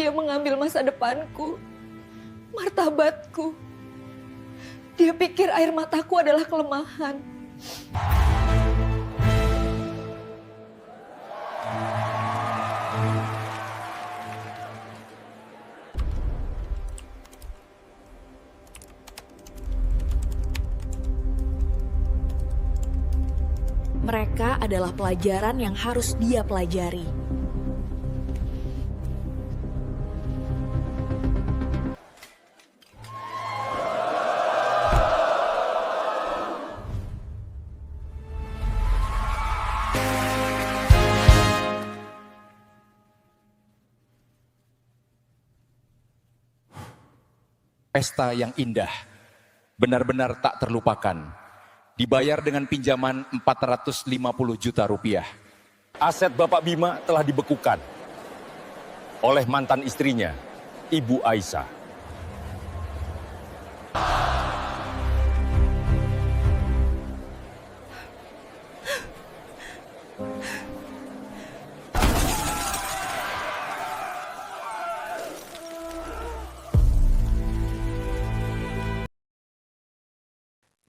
dia mengambil masa depanku, martabatku. Dia pikir air mataku adalah kelemahan. Mereka adalah pelajaran yang harus dia pelajari. Pesta yang indah, benar-benar tak terlupakan. Dibayar dengan pinjaman 450 juta rupiah. Aset Bapak Bima telah dibekukan oleh mantan istrinya, Ibu Aisyah.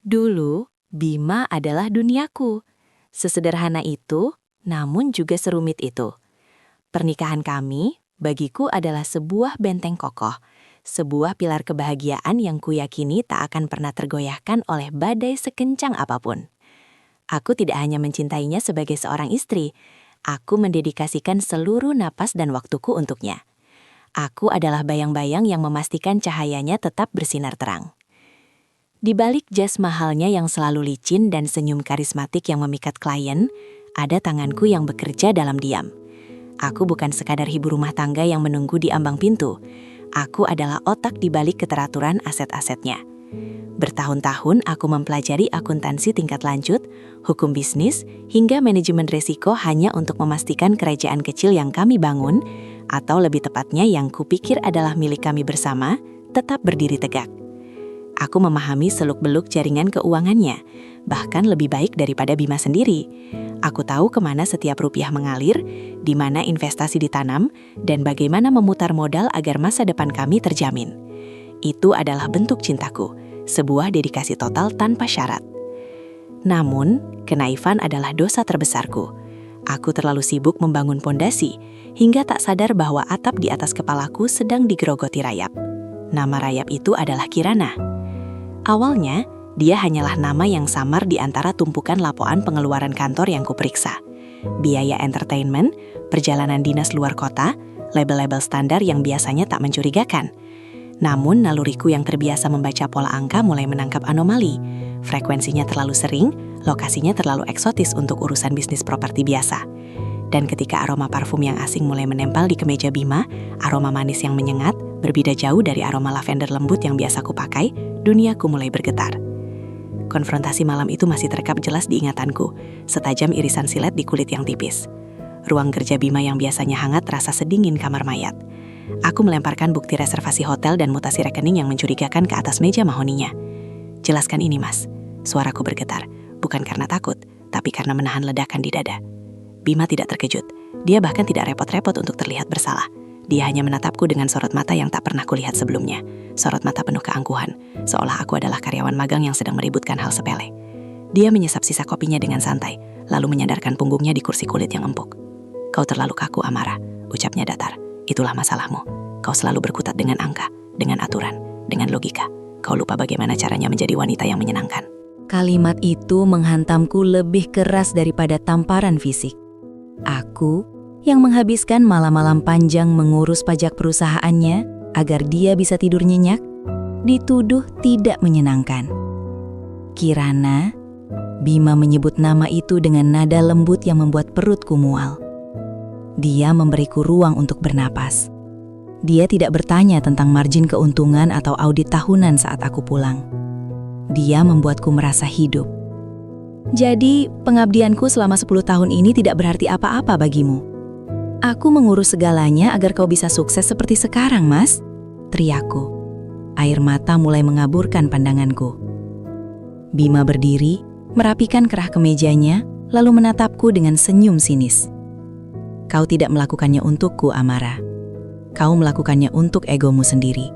Dulu, Bima adalah duniaku. Sesederhana itu, namun juga serumit itu. Pernikahan kami, bagiku adalah sebuah benteng kokoh, sebuah pilar kebahagiaan yang kuyakini tak akan pernah tergoyahkan oleh badai sekencang apapun. Aku tidak hanya mencintainya sebagai seorang istri, aku mendedikasikan seluruh napas dan waktuku untuknya. Aku adalah bayang-bayang yang memastikan cahayanya tetap bersinar terang. Di balik jas mahalnya yang selalu licin dan senyum karismatik yang memikat klien, ada tanganku yang bekerja dalam diam. Aku bukan sekadar ibu rumah tangga yang menunggu di ambang pintu. Aku adalah otak di balik keteraturan aset-asetnya. Bertahun-tahun aku mempelajari akuntansi tingkat lanjut, hukum bisnis, hingga manajemen risiko hanya untuk memastikan kerajaan kecil yang kami bangun, atau lebih tepatnya yang kupikir adalah milik kami bersama, tetap berdiri tegak. Aku memahami seluk-beluk jaringan keuangannya, bahkan lebih baik daripada Bima sendiri. Aku tahu kemana setiap rupiah mengalir, di mana investasi ditanam, dan bagaimana memutar modal agar masa depan kami terjamin. Itu adalah bentuk cintaku, sebuah dedikasi total tanpa syarat. Namun, kenaifan adalah dosa terbesarku. Aku terlalu sibuk membangun pondasi, hingga tak sadar bahwa atap di atas kepalaku sedang digerogoti rayap. Nama rayap itu adalah Kirana. Awalnya, dia hanyalah nama yang samar di antara tumpukan lapoan pengeluaran kantor yang kuperiksa. Biaya entertainment, perjalanan dinas luar kota, label-label standar yang biasanya tak mencurigakan. Namun, naluriku yang terbiasa membaca pola angka mulai menangkap anomali. Frekuensinya terlalu sering, lokasinya terlalu eksotis untuk urusan bisnis properti biasa. Dan ketika aroma parfum yang asing mulai menempel di kemeja Bima, aroma manis yang menyengat, berbeda jauh dari aroma lavender lembut yang biasa kupakai, duniaku mulai bergetar. Konfrontasi malam itu masih terekam jelas di ingatanku, setajam irisan silet di kulit yang tipis. Ruang kerja Bima yang biasanya hangat terasa sedingin kamar mayat. Aku melemparkan bukti reservasi hotel dan mutasi rekening yang mencurigakan ke atas meja mahoninya. Jelaskan ini, Mas. Suaraku bergetar, bukan karena takut, tapi karena menahan ledakan di dada. Bima tidak terkejut. Dia bahkan tidak repot-repot untuk terlihat bersalah. Dia hanya menatapku dengan sorot mata yang tak pernah kulihat sebelumnya. Sorot mata penuh keangkuhan, seolah aku adalah karyawan magang yang sedang meributkan hal sepele. Dia menyesap sisa kopinya dengan santai, lalu menyandarkan punggungnya di kursi kulit yang empuk. Kau terlalu kaku, Amara, ucapnya datar. Itulah masalahmu. Kau selalu berkutat dengan angka, dengan aturan, dengan logika. Kau lupa bagaimana caranya menjadi wanita yang menyenangkan. Kalimat itu menghantamku lebih keras daripada tamparan fisik. Aku yang menghabiskan malam-malam panjang mengurus pajak perusahaannya agar dia bisa tidur nyenyak, dituduh tidak menyenangkan. Kirana, Bima menyebut nama itu dengan nada lembut yang membuat perutku mual. Dia memberiku ruang untuk bernapas. Dia tidak bertanya tentang margin keuntungan atau audit tahunan saat aku pulang. Dia membuatku merasa hidup. Jadi, pengabdianku selama 10 tahun ini tidak berarti apa-apa bagimu. Aku mengurus segalanya agar kau bisa sukses seperti sekarang, Mas. Teriakku. Air mata mulai mengaburkan pandanganku. Bima berdiri, merapikan kerah kemejanya, lalu menatapku dengan senyum sinis. Kau tidak melakukannya untukku, Amara. Kau melakukannya untuk egomu sendiri.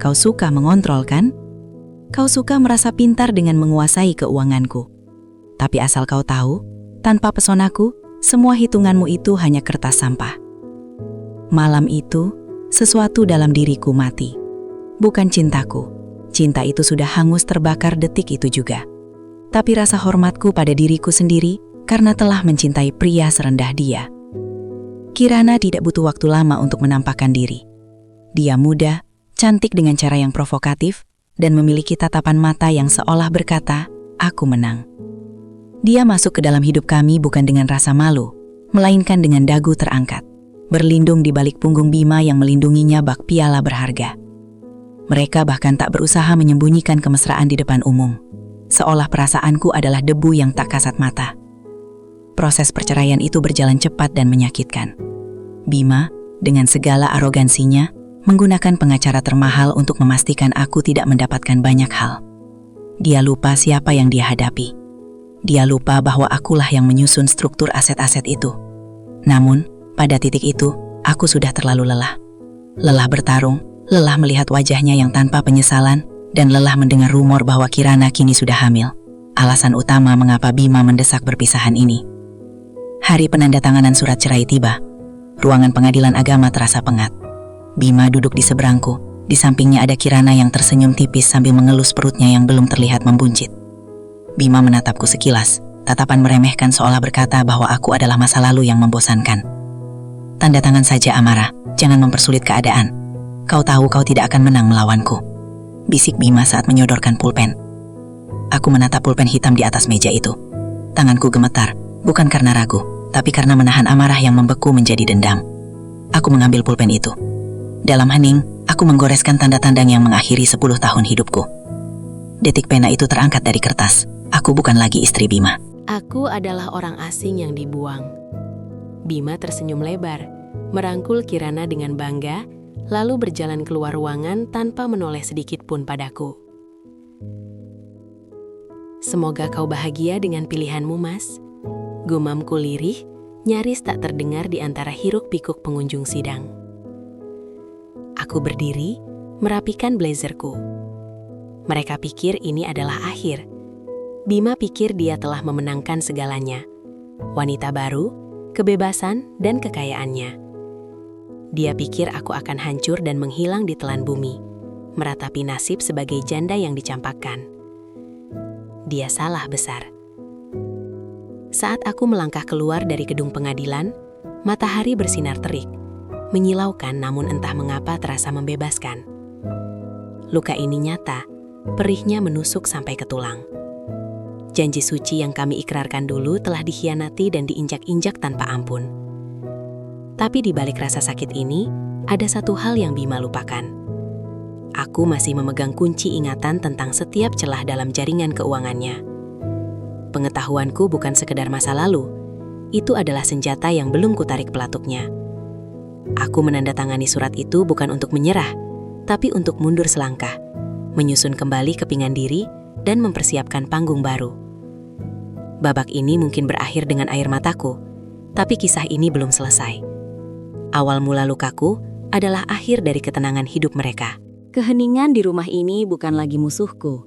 Kau suka mengontrol, kan? Kau suka merasa pintar dengan menguasai keuanganku. Tapi asal kau tahu, tanpa pesonaku, semua hitunganmu itu hanya kertas sampah. Malam itu, sesuatu dalam diriku mati. Bukan cintaku. Cinta itu sudah hangus terbakar detik itu juga. Tapi rasa hormatku pada diriku sendiri karena telah mencintai pria serendah dia. Kirana tidak butuh waktu lama untuk menampakkan diri. Dia muda, cantik dengan cara yang provokatif, dan memiliki tatapan mata yang seolah berkata, "Aku menang." Dia masuk ke dalam hidup kami bukan dengan rasa malu, melainkan dengan dagu terangkat, berlindung di balik punggung Bima yang melindunginya bak piala berharga. Mereka bahkan tak berusaha menyembunyikan kemesraan di depan umum, seolah perasaanku adalah debu yang tak kasat mata. Proses perceraian itu berjalan cepat dan menyakitkan. Bima, dengan segala arogansinya, menggunakan pengacara termahal untuk memastikan aku tidak mendapatkan banyak hal. Dia lupa siapa yang dia hadapi. Dia lupa bahwa akulah yang menyusun struktur aset-aset itu. Namun, pada titik itu, aku sudah terlalu lelah. Lelah bertarung, lelah melihat wajahnya yang tanpa penyesalan, dan lelah mendengar rumor bahwa Kirana kini sudah hamil. Alasan utama mengapa Bima mendesak perpisahan ini. Hari penandatanganan surat cerai tiba. Ruangan pengadilan agama terasa pengat. Bima duduk di seberangku. Di sampingnya ada Kirana yang tersenyum tipis sambil mengelus perutnya yang belum terlihat membuncit. Bima menatapku sekilas, tatapan meremehkan seolah berkata bahwa aku adalah masa lalu yang membosankan. Tanda tangan saja, Amara, jangan mempersulit keadaan. Kau tahu kau tidak akan menang melawanku, bisik Bima saat menyodorkan pulpen. Aku menatap pulpen hitam di atas meja itu. Tanganku gemetar, bukan karena ragu, tapi karena menahan amarah yang membeku menjadi dendam. Aku mengambil pulpen itu. Dalam hening, aku menggoreskan tanda tandang yang mengakhiri 10 tahun hidupku. Detik pena itu terangkat dari kertas. Aku bukan lagi istri Bima. Aku adalah orang asing yang dibuang. Bima tersenyum lebar, merangkul Kirana dengan bangga, lalu berjalan keluar ruangan tanpa menoleh sedikit pun padaku. Semoga kau bahagia dengan pilihanmu, Mas. Gumamku lirih, nyaris tak terdengar di antara hiruk-pikuk pengunjung sidang. Aku berdiri, merapikan blazerku. Mereka pikir ini adalah akhir. Bima pikir dia telah memenangkan segalanya. Wanita baru, kebebasan, dan kekayaannya. Dia pikir aku akan hancur dan menghilang di telan bumi, meratapi nasib sebagai janda yang dicampakkan. Dia salah besar. Saat aku melangkah keluar dari gedung pengadilan, matahari bersinar terik, menyilaukan namun entah mengapa terasa membebaskan. Luka ini nyata, perihnya menusuk sampai ke tulang. Janji suci yang kami ikrarkan dulu telah dikhianati dan diinjak-injak tanpa ampun. Tapi di balik rasa sakit ini, ada satu hal yang Bima lupakan. Aku masih memegang kunci ingatan tentang setiap celah dalam jaringan keuangannya. Pengetahuanku bukan sekedar masa lalu, itu adalah senjata yang belum kutarik pelatuknya. Aku menandatangani surat itu bukan untuk menyerah, tapi untuk mundur selangkah, menyusun kembali kepingan diri, dan mempersiapkan panggung baru. Babak ini mungkin berakhir dengan air mataku, tapi kisah ini belum selesai. Awal mula lukaku adalah akhir dari ketenangan hidup mereka. Keheningan di rumah ini bukan lagi musuhku.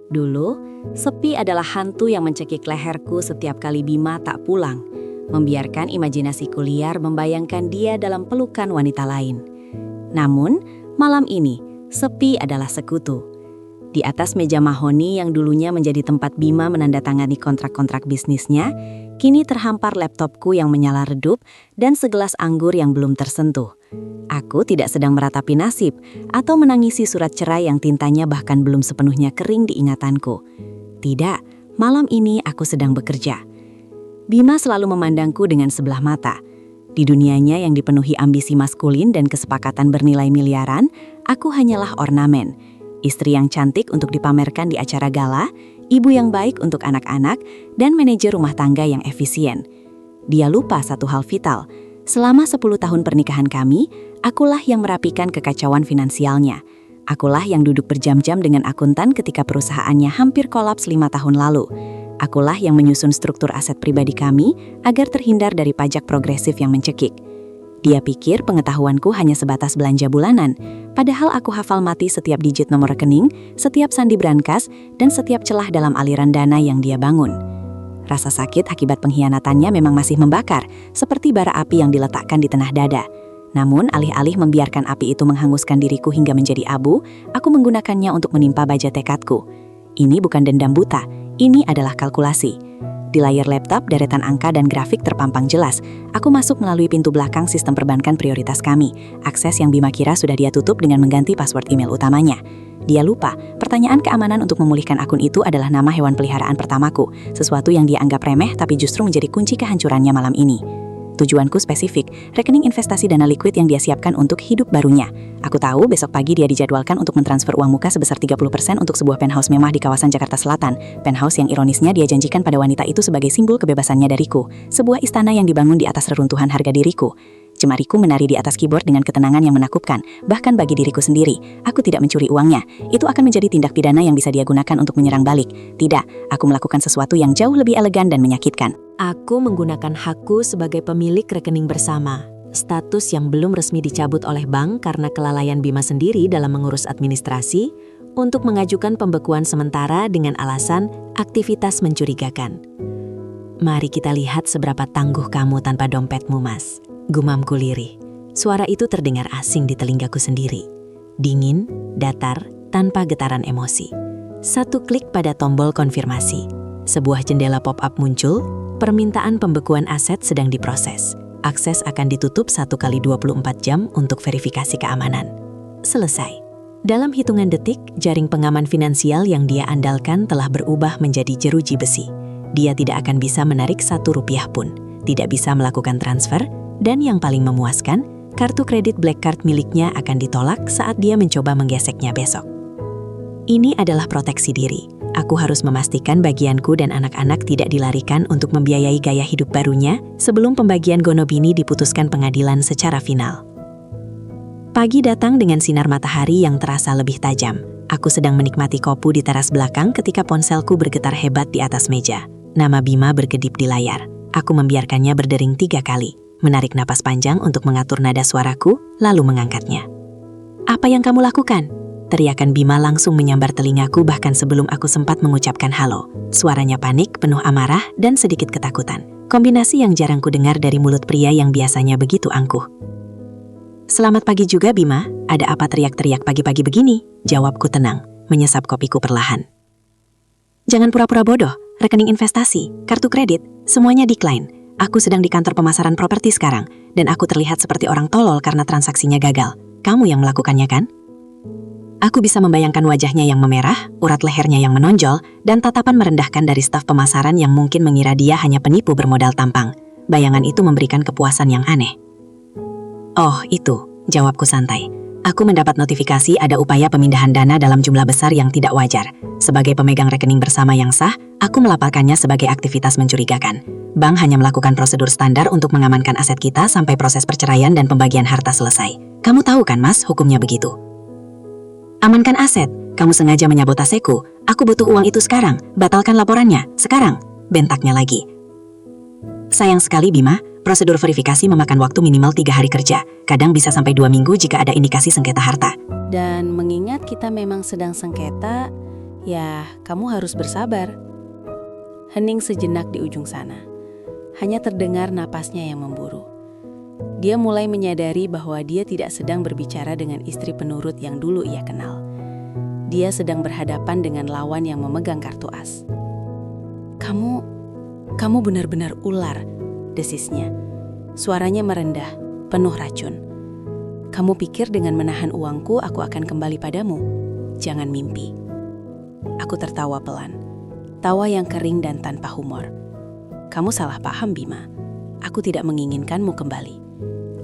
Dulu, sepi adalah hantu yang mencekik leherku setiap kali Bima tak pulang, membiarkan imajinasiku liar membayangkan dia dalam pelukan wanita lain. Namun, malam ini, sepi adalah sekutu. Di atas meja mahoni yang dulunya menjadi tempat Bima menandatangani kontrak-kontrak bisnisnya, kini terhampar laptopku yang menyala redup dan segelas anggur yang belum tersentuh. Aku tidak sedang meratapi nasib atau menangisi surat cerai yang tintanya bahkan belum sepenuhnya kering di ingatanku. Tidak, malam ini aku sedang bekerja. Bima selalu memandangku dengan sebelah mata. Di dunianya yang dipenuhi ambisi maskulin dan kesepakatan bernilai miliaran, aku hanyalah ornamen. Istri yang cantik untuk dipamerkan di acara gala, ibu yang baik untuk anak-anak, dan manajer rumah tangga yang efisien. Dia lupa satu hal vital. Selama 10 tahun pernikahan kami, akulah yang merapikan kekacauan finansialnya. Akulah yang duduk berjam-jam dengan akuntan ketika perusahaannya hampir kolaps 5 tahun lalu. Akulah yang menyusun struktur aset pribadi kami agar terhindar dari pajak progresif yang mencekik. Dia pikir pengetahuanku hanya sebatas belanja bulanan, padahal aku hafal mati setiap digit nomor rekening, setiap sandi brankas, dan setiap celah dalam aliran dana yang dia bangun. Rasa sakit akibat pengkhianatannya memang masih membakar, seperti bara api yang diletakkan di tengah dada. Namun, alih-alih membiarkan api itu menghanguskan diriku hingga menjadi abu, aku menggunakannya untuk menimpa baja tekadku. Ini bukan dendam buta, ini adalah kalkulasi. Di layar laptop, deretan angka dan grafik terpampang jelas. Aku masuk melalui pintu belakang sistem perbankan prioritas kami. Akses yang Bima kira sudah dia tutup dengan mengganti password email utamanya. Dia lupa, pertanyaan keamanan untuk memulihkan akun itu adalah nama hewan peliharaan pertamaku. Sesuatu yang dia anggap remeh tapi justru menjadi kunci kehancurannya malam ini. Tujuanku spesifik, rekening investasi dana liquid yang dia siapkan untuk hidup barunya. Aku tahu besok pagi dia dijadwalkan untuk mentransfer uang muka sebesar 30% untuk sebuah penthouse mewah di kawasan Jakarta Selatan. Penthouse yang ironisnya dia janjikan pada wanita itu sebagai simbol kebebasannya dariku. Sebuah istana yang dibangun di atas reruntuhan harga diriku. Jemariku menari di atas keyboard dengan ketenangan yang menakutkan. Bahkan bagi diriku sendiri, aku tidak mencuri uangnya. Itu akan menjadi tindak pidana yang bisa dia gunakan untuk menyerang balik. Tidak, aku melakukan sesuatu yang jauh lebih elegan dan menyakitkan. Aku menggunakan hakku sebagai pemilik rekening bersama. Status yang belum resmi dicabut oleh bank karena kelalaian Bima sendiri dalam mengurus administrasi untuk mengajukan pembekuan sementara dengan alasan aktivitas mencurigakan. Mari kita lihat seberapa tangguh kamu tanpa dompetmu, Mas. Gumamku lirih. Suara itu terdengar asing di telingaku sendiri. Dingin, datar, tanpa getaran emosi. Satu klik pada tombol konfirmasi. Sebuah jendela pop-up muncul, permintaan pembekuan aset sedang diproses. Akses akan ditutup 1x24 jam untuk verifikasi keamanan. Selesai. Dalam hitungan detik, jaring pengaman finansial yang dia andalkan telah berubah menjadi jeruji besi. Dia tidak akan bisa menarik Rp1 pun, tidak bisa melakukan transfer, dan yang paling memuaskan, kartu kredit Black Card miliknya akan ditolak saat dia mencoba menggeseknya besok. Ini adalah proteksi diri. Aku harus memastikan bagianku dan anak-anak tidak dilarikan untuk membiayai gaya hidup barunya sebelum pembagian Gonobini diputuskan pengadilan secara final. Pagi datang dengan sinar matahari yang terasa lebih tajam. Aku sedang menikmati kopi di teras belakang ketika ponselku bergetar hebat di atas meja. Nama Bima berkedip di layar. Aku membiarkannya berdering 3 kali. Menarik napas panjang untuk mengatur nada suaraku, lalu mengangkatnya. "Apa yang kamu lakukan?" Teriakan Bima langsung menyambar telingaku bahkan sebelum aku sempat mengucapkan halo. Suaranya panik, penuh amarah, dan sedikit ketakutan. Kombinasi yang jarang ku dengar dari mulut pria yang biasanya begitu angkuh. "Selamat pagi juga, Bima. Ada apa teriak-teriak pagi-pagi begini?" Jawabku tenang, menyesap kopiku perlahan. "Jangan pura-pura bodoh. Rekening investasi, kartu kredit, semuanya decline. Aku sedang di kantor pemasaran properti sekarang, dan aku terlihat seperti orang tolol karena transaksinya gagal. Kamu yang melakukannya, kan?" Aku bisa membayangkan wajahnya yang memerah, urat lehernya yang menonjol, dan tatapan merendahkan dari staf pemasaran yang mungkin mengira dia hanya penipu bermodal tampang. Bayangan itu memberikan kepuasan yang aneh. "Oh, itu," jawabku santai. "Aku mendapat notifikasi ada upaya pemindahan dana dalam jumlah besar yang tidak wajar. Sebagai pemegang rekening bersama yang sah, aku melaporkannya sebagai aktivitas mencurigakan. Bank hanya melakukan prosedur standar untuk mengamankan aset kita sampai proses perceraian dan pembagian harta selesai. Kamu tahu kan, Mas, hukumnya begitu." "Amankan aset, kamu sengaja menyabotaseku. Aku butuh uang itu sekarang, batalkan laporannya, sekarang," bentaknya lagi. "Sayang sekali, Bima, prosedur verifikasi memakan waktu minimal 3 hari kerja, kadang bisa sampai 2 minggu jika ada indikasi sengketa harta." Dan mengingat kita memang sedang sengketa, ya kamu harus bersabar. Hening sejenak di ujung sana. Hanya terdengar napasnya yang memburu. Dia mulai menyadari bahwa dia tidak sedang berbicara dengan istri penurut yang dulu ia kenal. Dia sedang berhadapan dengan lawan yang memegang kartu as. Kamu benar-benar ular," desisnya. Suaranya merendah, penuh racun. "Kamu pikir dengan menahan uangku aku akan kembali padamu? Jangan mimpi." Aku tertawa pelan. Tawa yang kering dan tanpa humor. "Kamu salah paham, Bima. Aku tidak menginginkanmu kembali.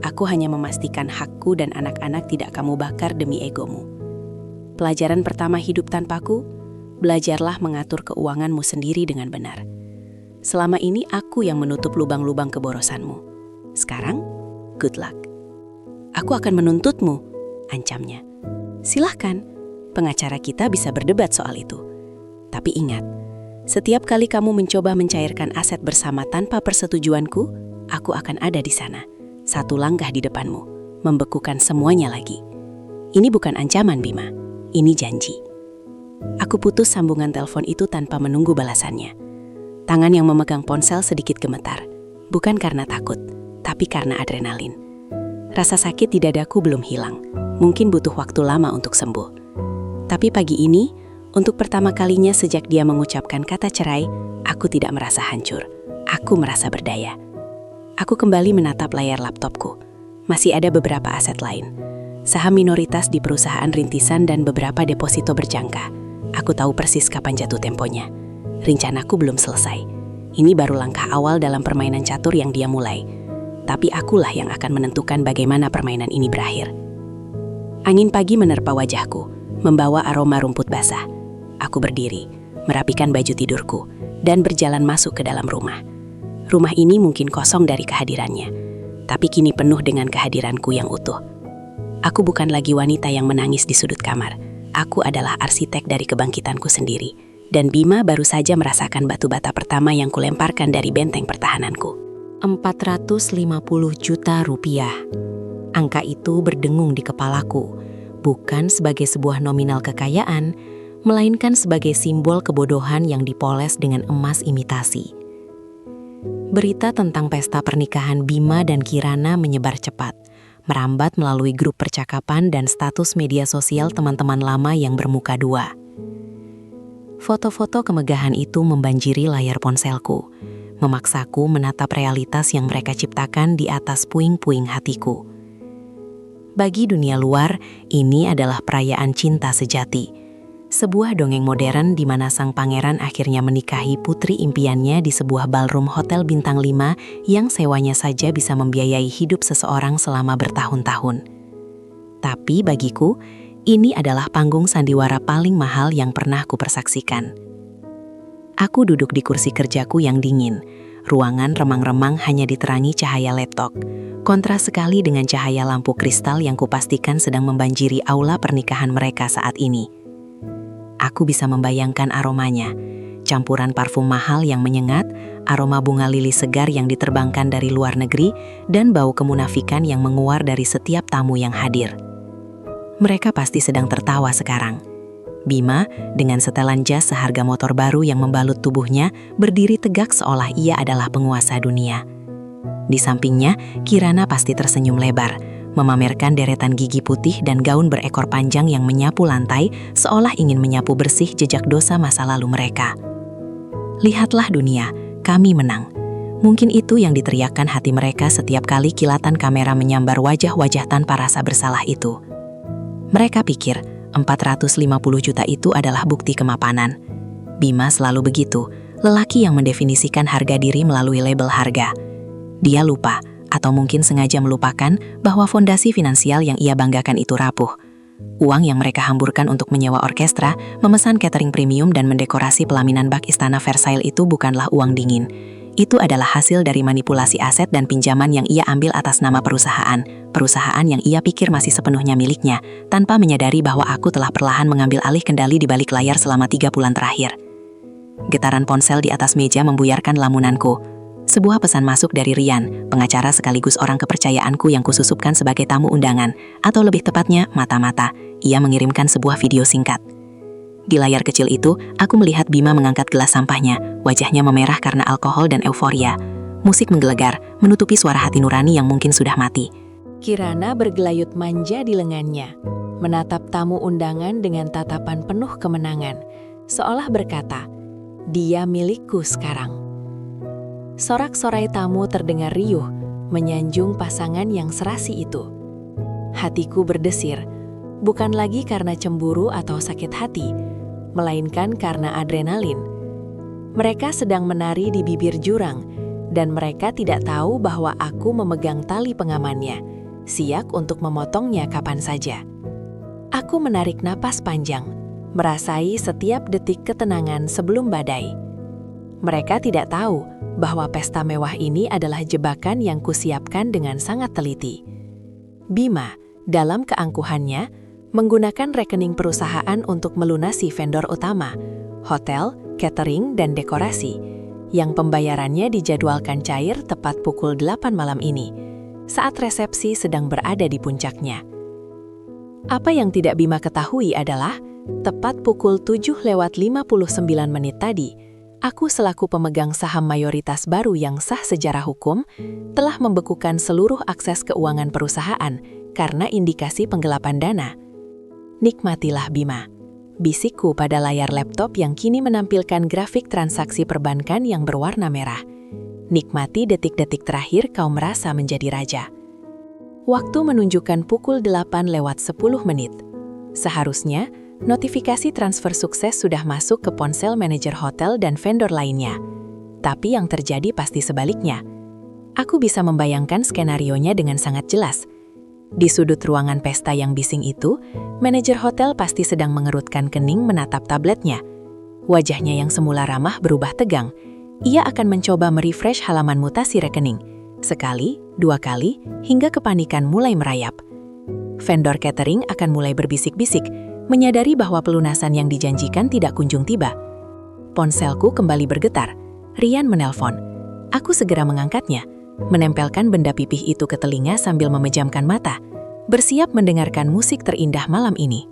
Aku hanya memastikan hakku dan anak-anak tidak kamu bakar demi egomu. Pelajaran pertama hidup tanpaku, belajarlah mengatur keuanganmu sendiri dengan benar. Selama ini aku yang menutup lubang-lubang keborosanmu. Sekarang, good luck." "Aku akan menuntutmu," ancamnya. "Silahkan, pengacara kita bisa berdebat soal itu. Tapi ingat, setiap kali kamu mencoba mencairkan aset bersama tanpa persetujuanku, aku akan ada di sana. Satu langkah di depanmu, membekukan semuanya lagi. Ini bukan ancaman, Bima. Ini janji. Aku putus sambungan telepon itu tanpa menunggu balasannya. Tangan yang memegang ponsel sedikit gemetar. Bukan karena takut, tapi karena adrenalin. Rasa sakit di dadaku belum hilang. Mungkin butuh waktu lama untuk sembuh. Tapi pagi ini, untuk pertama kalinya sejak dia mengucapkan kata cerai, aku tidak merasa hancur. Aku merasa berdaya. Aku kembali menatap layar laptopku. Masih ada beberapa aset lain. Saham minoritas di perusahaan rintisan dan beberapa deposito berjangka. Aku tahu persis kapan jatuh temponya. Rencanaku belum selesai. Ini baru langkah awal dalam permainan catur yang dia mulai. Tapi akulah yang akan menentukan bagaimana permainan ini berakhir. Angin pagi menerpa wajahku, membawa aroma rumput basah. Aku berdiri, merapikan baju tidurku, dan berjalan masuk ke dalam rumah. Rumah ini mungkin kosong dari kehadirannya, tapi kini penuh dengan kehadiranku yang utuh. Aku bukan lagi wanita yang menangis di sudut kamar. Aku adalah arsitek dari kebangkitanku sendiri. Dan Bima baru saja merasakan batu bata pertama yang kulemparkan dari benteng pertahananku. 450 juta rupiah. Angka itu berdengung di kepalaku, bukan sebagai sebuah nominal kekayaan, melainkan sebagai simbol kebodohan yang dipoles dengan emas imitasi. Berita tentang pesta pernikahan Bima dan Kirana menyebar cepat, merambat melalui grup percakapan dan status media sosial teman-teman lama yang bermuka dua. Foto-foto kemegahan itu membanjiri layar ponselku, memaksaku menatap realitas yang mereka ciptakan di atas puing-puing hatiku. Bagi dunia luar, ini adalah perayaan cinta sejati. Sebuah dongeng modern di mana sang pangeran akhirnya menikahi putri impiannya di sebuah ballroom hotel bintang 5 yang sewanya saja bisa membiayai hidup seseorang selama bertahun-tahun. Tapi bagiku, ini adalah panggung sandiwara paling mahal yang pernah kupersaksikan. Aku duduk di kursi kerjaku yang dingin. Ruangan remang-remang hanya diterangi cahaya laptop. Kontras sekali dengan cahaya lampu kristal yang kupastikan sedang membanjiri aula pernikahan mereka saat ini. Aku bisa membayangkan aromanya, campuran parfum mahal yang menyengat, aroma bunga lili segar yang diterbangkan dari luar negeri, dan bau kemunafikan yang menguar dari setiap tamu yang hadir. Mereka pasti sedang tertawa sekarang. Bima, dengan setelan jas seharga motor baru yang membalut tubuhnya, berdiri tegak seolah ia adalah penguasa dunia. Di sampingnya, Kirana pasti tersenyum lebar, memamerkan deretan gigi putih dan gaun berekor panjang yang menyapu lantai, seolah ingin menyapu bersih jejak dosa masa lalu mereka. Lihatlah dunia, kami menang. Mungkin itu yang diteriakkan hati mereka setiap kali kilatan kamera menyambar wajah-wajah tanpa rasa bersalah itu. Mereka pikir 450 juta itu adalah bukti kemapanan. Bima selalu begitu, lelaki yang mendefinisikan harga diri melalui label harga. Dia lupa, atau mungkin sengaja melupakan bahwa fondasi finansial yang ia banggakan itu rapuh. Uang yang mereka hamburkan untuk menyewa orkestra, memesan catering premium dan mendekorasi pelaminan bak istana Versailles itu bukanlah uang dingin. Itu adalah hasil dari manipulasi aset dan pinjaman yang ia ambil atas nama perusahaan yang ia pikir masih sepenuhnya miliknya, tanpa menyadari bahwa aku telah perlahan mengambil alih kendali di balik layar selama 3 bulan terakhir. Getaran ponsel di atas meja membuyarkan lamunanku. Sebuah pesan masuk dari Rian, pengacara sekaligus orang kepercayaanku yang kususupkan sebagai tamu undangan, atau lebih tepatnya, mata-mata. Ia mengirimkan sebuah video singkat. Di layar kecil itu, aku melihat Bima mengangkat gelas sampahnya, wajahnya memerah karena alkohol dan euforia. Musik menggelegar, menutupi suara hati nurani yang mungkin sudah mati. Kirana bergelayut manja di lengannya, menatap tamu undangan dengan tatapan penuh kemenangan, seolah berkata, "Dia milikku sekarang." Sorak-sorai tamu terdengar riuh, menyanjung pasangan yang serasi itu. Hatiku berdesir, bukan lagi karena cemburu atau sakit hati, melainkan karena adrenalin. Mereka sedang menari di bibir jurang, dan mereka tidak tahu bahwa aku memegang tali pengamannya, siap untuk memotongnya kapan saja. Aku menarik napas panjang, merasai setiap detik ketenangan sebelum badai. Mereka tidak tahu bahwa pesta mewah ini adalah jebakan yang kusiapkan dengan sangat teliti. Bima, dalam keangkuhannya, menggunakan rekening perusahaan untuk melunasi vendor utama, hotel, catering, dan dekorasi, yang pembayarannya dijadwalkan cair tepat pukul 8 malam ini. saat resepsi sedang berada di puncaknya. Apa yang tidak Bima ketahui adalah, tepat pukul 7:59 tadi, aku selaku pemegang saham mayoritas baru yang sah secara hukum, telah membekukan seluruh akses keuangan perusahaan karena indikasi penggelapan dana. Nikmatilah Bima, bisikku pada layar laptop yang kini menampilkan grafik transaksi perbankan yang berwarna merah. Nikmati detik-detik terakhir kau merasa menjadi raja. Waktu menunjukkan pukul 8:10. Seharusnya, notifikasi transfer sukses sudah masuk ke ponsel manajer hotel dan vendor lainnya. Tapi yang terjadi pasti sebaliknya. Aku bisa membayangkan skenarionya dengan sangat jelas. Di sudut ruangan pesta yang bising itu, manajer hotel pasti sedang mengerutkan kening menatap tabletnya. Wajahnya yang semula ramah berubah tegang. Ia akan mencoba merefresh halaman mutasi rekening. Sekali, 2 kali, hingga kepanikan mulai merayap. Vendor catering akan mulai berbisik-bisik, menyadari bahwa pelunasan yang dijanjikan tidak kunjung tiba. Ponselku kembali bergetar. Rian menelpon. Aku segera mengangkatnya, menempelkan benda pipih itu ke telinga sambil memejamkan mata, bersiap mendengarkan musik terindah malam ini.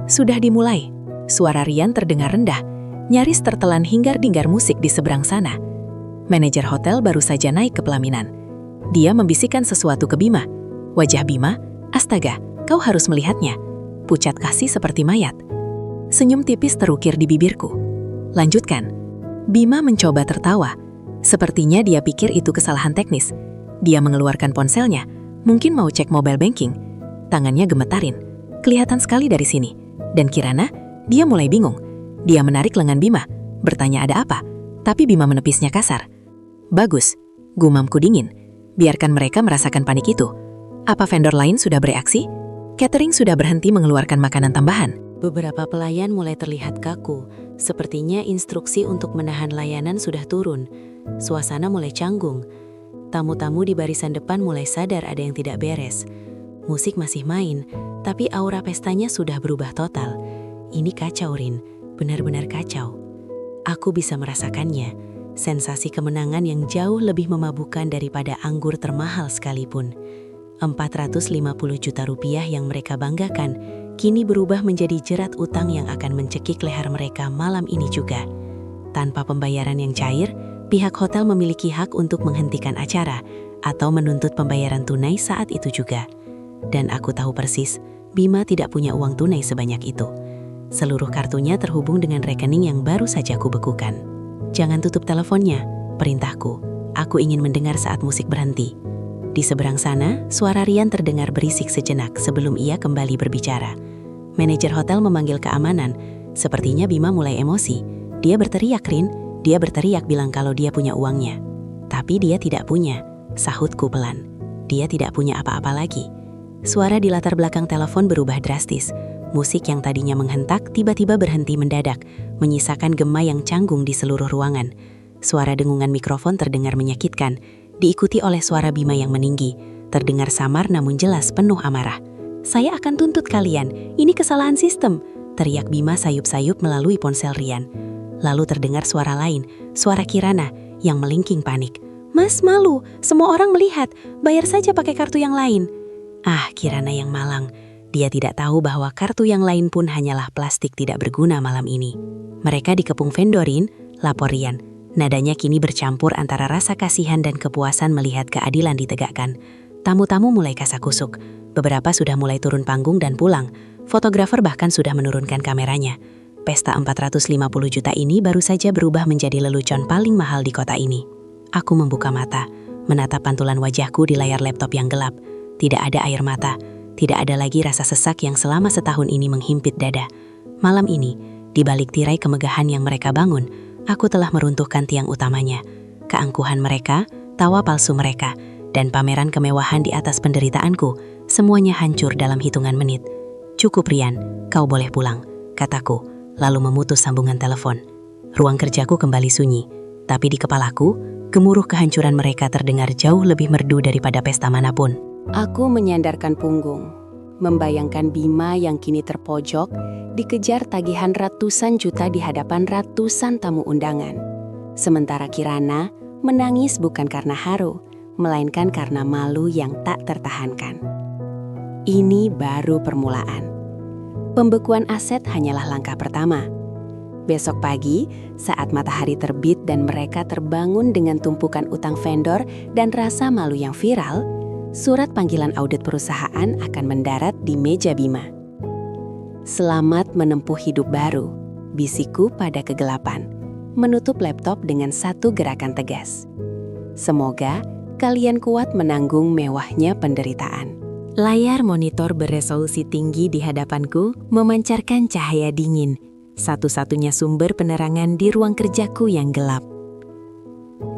Sudah dimulai. Suara Rian terdengar rendah, nyaris tertelan hingar-bingar musik di seberang sana. Manajer hotel baru saja naik ke pelaminan. Dia membisikkan sesuatu ke Bima. Wajah Bima, astaga, kau harus melihatnya. Pucat kasih seperti mayat. Senyum tipis terukir di bibirku. Lanjutkan. Bima mencoba tertawa. Sepertinya dia pikir itu kesalahan teknis. Dia mengeluarkan ponselnya, mungkin mau cek mobile banking. Tangannya gemetarin. Kelihatan sekali dari sini. Dan Kirana, dia mulai bingung. Dia menarik lengan Bima, bertanya ada apa. Tapi Bima menepisnya kasar. Bagus, gumamku dingin. Biarkan mereka merasakan panik itu. Apa vendor lain sudah bereaksi? Catering sudah berhenti mengeluarkan makanan tambahan. Beberapa pelayan mulai terlihat kaku. Sepertinya instruksi untuk menahan layanan sudah turun. Suasana mulai canggung. Tamu-tamu di barisan depan mulai sadar ada yang tidak beres. Musik masih main, tapi aura pestanya sudah berubah total. Ini kacau, Rin. Benar-benar kacau. Aku bisa merasakannya. Sensasi kemenangan yang jauh lebih memabukkan daripada anggur termahal sekalipun. 450 juta rupiah yang mereka banggakan, kini berubah menjadi jerat utang yang akan mencekik leher mereka malam ini juga. Tanpa pembayaran yang cair, pihak hotel memiliki hak untuk menghentikan acara atau menuntut pembayaran tunai saat itu juga. Dan aku tahu persis, Bima tidak punya uang tunai sebanyak itu. Seluruh kartunya terhubung dengan rekening yang baru saja kubekukan. Jangan tutup teleponnya, perintahku. Aku ingin mendengar saat musik berhenti. Di seberang sana, suara Rian terdengar berisik sejenak sebelum ia kembali berbicara. Manajer hotel memanggil keamanan. Sepertinya Bima mulai emosi. Dia berteriak, Rin. Dia berteriak bilang kalau dia punya uangnya. Tapi dia tidak punya, sahutku pelan. Dia tidak punya apa-apa lagi. Suara di latar belakang telepon berubah drastis. Musik yang tadinya menghentak tiba-tiba berhenti mendadak, menyisakan gema yang canggung di seluruh ruangan. Suara dengungan mikrofon terdengar menyakitkan, diikuti oleh suara Bima yang meninggi, terdengar samar namun jelas penuh amarah. "Saya akan tuntut kalian, ini kesalahan sistem," teriak Bima sayup-sayup melalui ponsel Rian. Lalu terdengar suara lain, suara Kirana yang melingking panik. "Mas, malu, semua orang melihat, bayar saja pakai kartu yang lain." Ah, Kirana yang malang. Dia tidak tahu bahwa kartu yang lain pun hanyalah plastik tidak berguna malam ini. Mereka dikepung vendorin, lapor Rian. Nadanya kini bercampur antara rasa kasihan dan kepuasan melihat keadilan ditegakkan. Tamu-tamu mulai kasakusuk. Beberapa sudah mulai turun panggung dan pulang. Fotografer bahkan sudah menurunkan kameranya. Pesta 450 juta ini baru saja berubah menjadi lelucon paling mahal di kota ini. Aku membuka mata, menatap pantulan wajahku di layar laptop yang gelap. Tidak ada air mata. Tidak ada lagi rasa sesak yang selama setahun ini menghimpit dada. Malam ini, di balik tirai kemegahan yang mereka bangun, aku telah meruntuhkan tiang utamanya. Keangkuhan mereka, tawa palsu mereka, dan pameran kemewahan di atas penderitaanku, semuanya hancur dalam hitungan menit. "Cukup, Rian, kau boleh pulang," kataku, lalu memutus sambungan telepon. Ruang kerjaku kembali sunyi, tapi di kepalaku, gemuruh kehancuran mereka terdengar jauh lebih merdu daripada pesta manapun. Aku menyandarkan punggung, membayangkan Bima yang kini terpojok, dikejar tagihan ratusan juta di hadapan ratusan tamu undangan. Sementara Kirana menangis bukan karena haru, melainkan karena malu yang tak tertahankan. Ini baru permulaan. Pembekuan aset hanyalah langkah pertama. Besok pagi, saat matahari terbit dan mereka terbangun dengan tumpukan utang vendor dan rasa malu yang viral, surat panggilan audit perusahaan akan mendarat di meja Bima. Selamat menempuh hidup baru, bisikku pada kegelapan, menutup laptop dengan satu gerakan tegas. Semoga kalian kuat menanggung mewahnya penderitaan. Layar monitor beresolusi tinggi di hadapanku memancarkan cahaya dingin, satu-satunya sumber penerangan di ruang kerjaku yang gelap.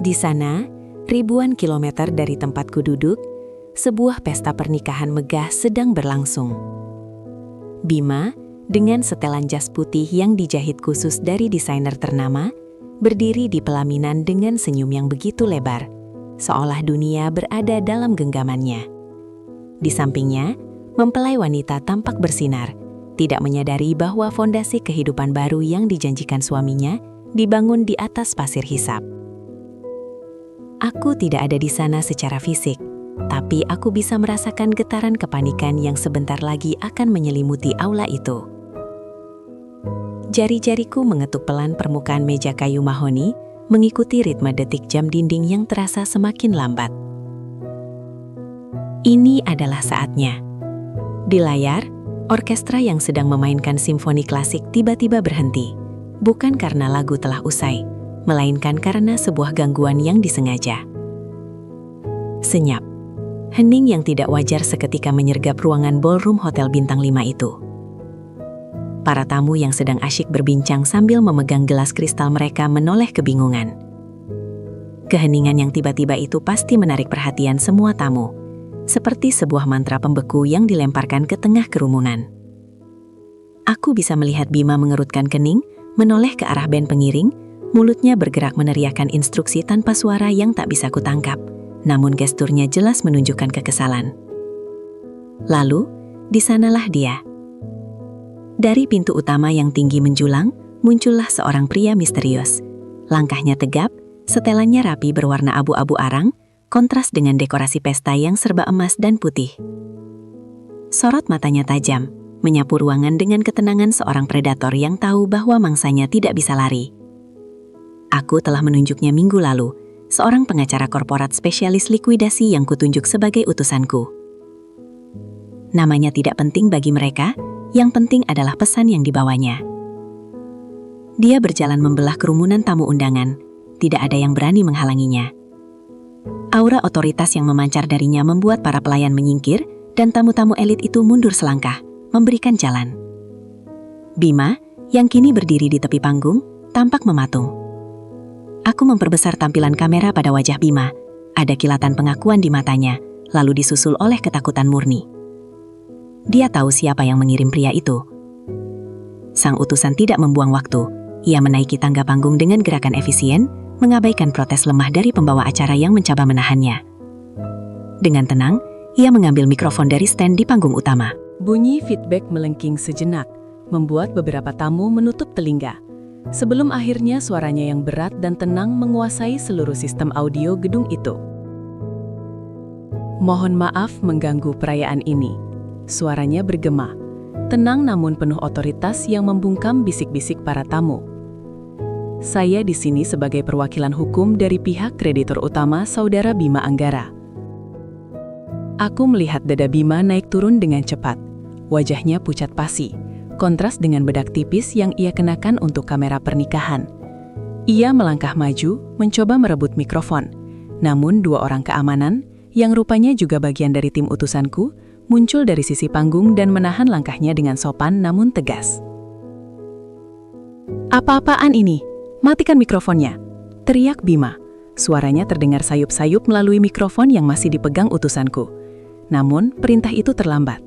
Di sana, ribuan kilometer dari tempatku duduk, sebuah pesta pernikahan megah sedang berlangsung. Bima, dengan setelan jas putih yang dijahit khusus dari desainer ternama, berdiri di pelaminan dengan senyum yang begitu lebar, seolah dunia berada dalam genggamannya. Di sampingnya, mempelai wanita tampak bersinar, tidak menyadari bahwa fondasi kehidupan baru yang dijanjikan suaminya dibangun di atas pasir hisap. Aku tidak ada di sana secara fisik, tapi aku bisa merasakan getaran kepanikan yang sebentar lagi akan menyelimuti aula itu. Jari-jariku mengetuk pelan permukaan meja kayu mahoni, mengikuti ritme detik jam dinding yang terasa semakin lambat. Ini adalah saatnya. Di layar, orkestra yang sedang memainkan simfoni klasik tiba-tiba berhenti, bukan karena lagu telah usai, melainkan karena sebuah gangguan yang disengaja. Senyap. Hening yang tidak wajar seketika menyergap ruangan ballroom Hotel Bintang 5 itu. Para tamu yang sedang asyik berbincang sambil memegang gelas kristal mereka menoleh kebingungan. Keheningan yang tiba-tiba itu pasti menarik perhatian semua tamu, seperti sebuah mantra pembeku yang dilemparkan ke tengah kerumunan. Aku bisa melihat Bima mengerutkan kening, menoleh ke arah band pengiring, mulutnya bergerak meneriakkan instruksi tanpa suara yang tak bisa kutangkap, namun gesturnya jelas menunjukkan kekesalan. Lalu, di sanalah dia. Dari pintu utama yang tinggi menjulang, muncullah seorang pria misterius. Langkahnya tegap, setelannya rapi berwarna abu-abu arang, kontras dengan dekorasi pesta yang serba emas dan putih. Sorot matanya tajam, menyapu ruangan dengan ketenangan seorang predator yang tahu bahwa mangsanya tidak bisa lari. Aku telah menunjuknya minggu lalu, seorang pengacara korporat spesialis likuidasi yang kutunjuk sebagai utusanku. Namanya tidak penting bagi mereka, yang penting adalah pesan yang dibawanya. Dia berjalan membelah kerumunan tamu undangan, tidak ada yang berani menghalanginya. Aura otoritas yang memancar darinya membuat para pelayan menyingkir dan tamu-tamu elit itu mundur selangkah, memberikan jalan. Bima, yang kini berdiri di tepi panggung, tampak mematung. Aku memperbesar tampilan kamera pada wajah Bima. Ada kilatan pengakuan di matanya, lalu disusul oleh ketakutan murni. Dia tahu siapa yang mengirim pria itu. Sang utusan tidak membuang waktu. Ia menaiki tangga panggung dengan gerakan efisien, mengabaikan protes lemah dari pembawa acara yang mencoba menahannya. Dengan tenang, ia mengambil mikrofon dari stand di panggung utama. Bunyi feedback melengking sejenak, membuat beberapa tamu menutup telinga. Sebelum akhirnya suaranya yang berat dan tenang menguasai seluruh sistem audio gedung itu. Mohon maaf mengganggu perayaan ini. Suaranya bergema, tenang namun penuh otoritas yang membungkam bisik-bisik para tamu. Saya di sini sebagai perwakilan hukum dari pihak kreditur utama Saudara Bima Anggara. Aku melihat dada Bima naik turun dengan cepat. Wajahnya pucat pasi, kontras dengan bedak tipis yang ia kenakan untuk kamera pernikahan. Ia melangkah maju, mencoba merebut mikrofon. Namun dua orang keamanan, yang rupanya juga bagian dari tim utusanku, muncul dari sisi panggung dan menahan langkahnya dengan sopan namun tegas. "Apa-apaan ini? Matikan mikrofonnya!" teriak Bima. Suaranya terdengar sayup-sayup melalui mikrofon yang masih dipegang utusanku. Namun, perintah itu terlambat.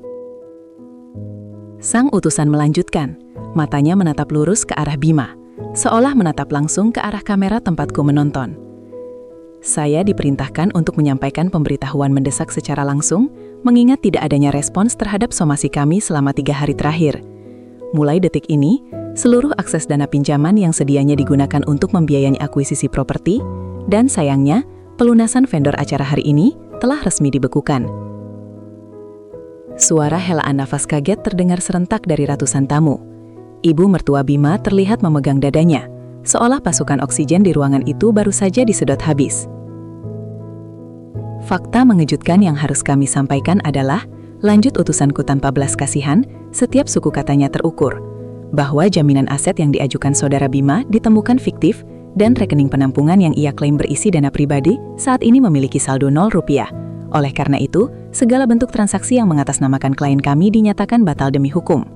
Sang utusan melanjutkan, matanya menatap lurus ke arah Bima, seolah menatap langsung ke arah kamera tempatku menonton. Saya diperintahkan untuk menyampaikan pemberitahuan mendesak secara langsung, mengingat tidak adanya respons terhadap somasi kami selama 3 hari terakhir. Mulai detik ini, seluruh akses dana pinjaman yang sedianya digunakan untuk membiayai akuisisi properti, dan sayangnya, pelunasan vendor acara hari ini telah resmi dibekukan. Suara helaan nafas kaget terdengar serentak dari ratusan tamu. Ibu mertua Bima terlihat memegang dadanya, seolah pasukan oksigen di ruangan itu baru saja disedot habis. Fakta mengejutkan yang harus kami sampaikan adalah, lanjut utusanku tanpa belas kasihan, setiap suku katanya terukur, bahwa jaminan aset yang diajukan saudara Bima ditemukan fiktif dan rekening penampungan yang ia klaim berisi dana pribadi saat ini memiliki saldo 0 rupiah. Oleh karena itu, segala bentuk transaksi yang mengatasnamakan klien kami dinyatakan batal demi hukum.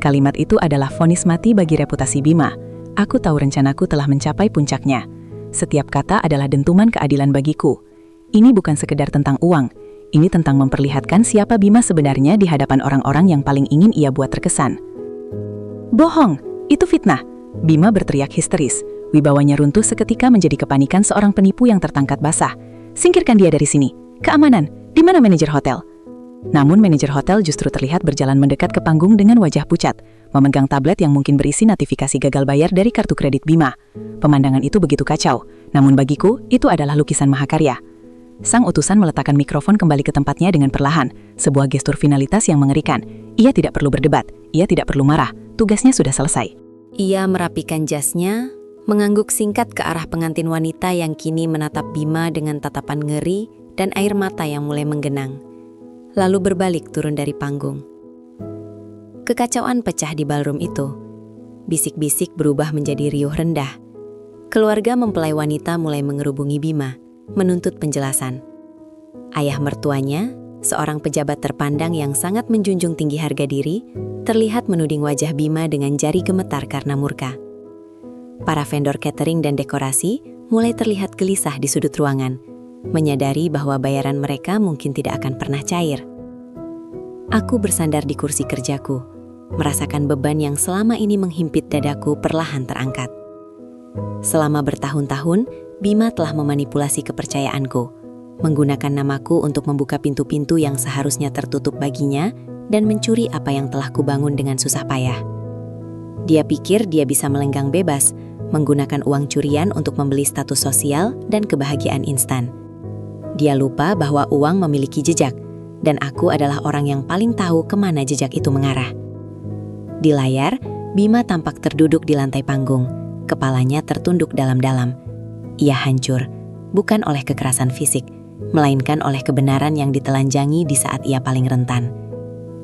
Kalimat itu adalah vonis mati bagi reputasi Bima. Aku tahu rencanaku telah mencapai puncaknya. Setiap kata adalah dentuman keadilan bagiku. Ini bukan sekedar tentang uang. Ini tentang memperlihatkan siapa Bima sebenarnya di hadapan orang-orang yang paling ingin ia buat terkesan. Bohong, itu fitnah. Bima berteriak histeris. Wibawanya runtuh seketika menjadi kepanikan seorang penipu yang tertangkap basah. Singkirkan dia dari sini. Keamanan, di mana manajer hotel? Namun manajer hotel justru terlihat berjalan mendekat ke panggung dengan wajah pucat, memegang tablet yang mungkin berisi notifikasi gagal bayar dari kartu kredit Bima. Pemandangan itu begitu kacau, namun bagiku itu adalah lukisan mahakarya. Sang utusan meletakkan mikrofon kembali ke tempatnya dengan perlahan, sebuah gestur finalitas yang mengerikan. Ia tidak perlu berdebat, ia tidak perlu marah, tugasnya sudah selesai. Ia merapikan jasnya, mengangguk singkat ke arah pengantin wanita yang kini menatap Bima dengan tatapan ngeri dan air mata yang mulai menggenang. Lalu berbalik turun dari panggung. Kekacauan pecah di ballroom itu. Bisik-bisik berubah menjadi riuh rendah. Keluarga mempelai wanita mulai mengerubungi Bima, menuntut penjelasan. Ayah mertuanya, seorang pejabat terpandang yang sangat menjunjung tinggi harga diri, terlihat menuding wajah Bima dengan jari gemetar karena murka. Para vendor catering dan dekorasi mulai terlihat gelisah di sudut ruangan, menyadari bahwa bayaran mereka mungkin tidak akan pernah cair. Aku bersandar di kursi kerjaku, merasakan beban yang selama ini menghimpit dadaku perlahan terangkat. Selama bertahun-tahun, Bima telah memanipulasi kepercayaanku, menggunakan namaku untuk membuka pintu-pintu yang seharusnya tertutup baginya dan mencuri apa yang telah kubangun dengan susah payah. Dia pikir dia bisa melenggang bebas, menggunakan uang curian untuk membeli status sosial dan kebahagiaan instan. Dia lupa bahwa uang memiliki jejak, dan aku adalah orang yang paling tahu kemana jejak itu mengarah. Di layar, Bima tampak terduduk di lantai panggung, kepalanya tertunduk dalam-dalam. Ia hancur, bukan oleh kekerasan fisik, melainkan oleh kebenaran yang ditelanjangi di saat ia paling rentan.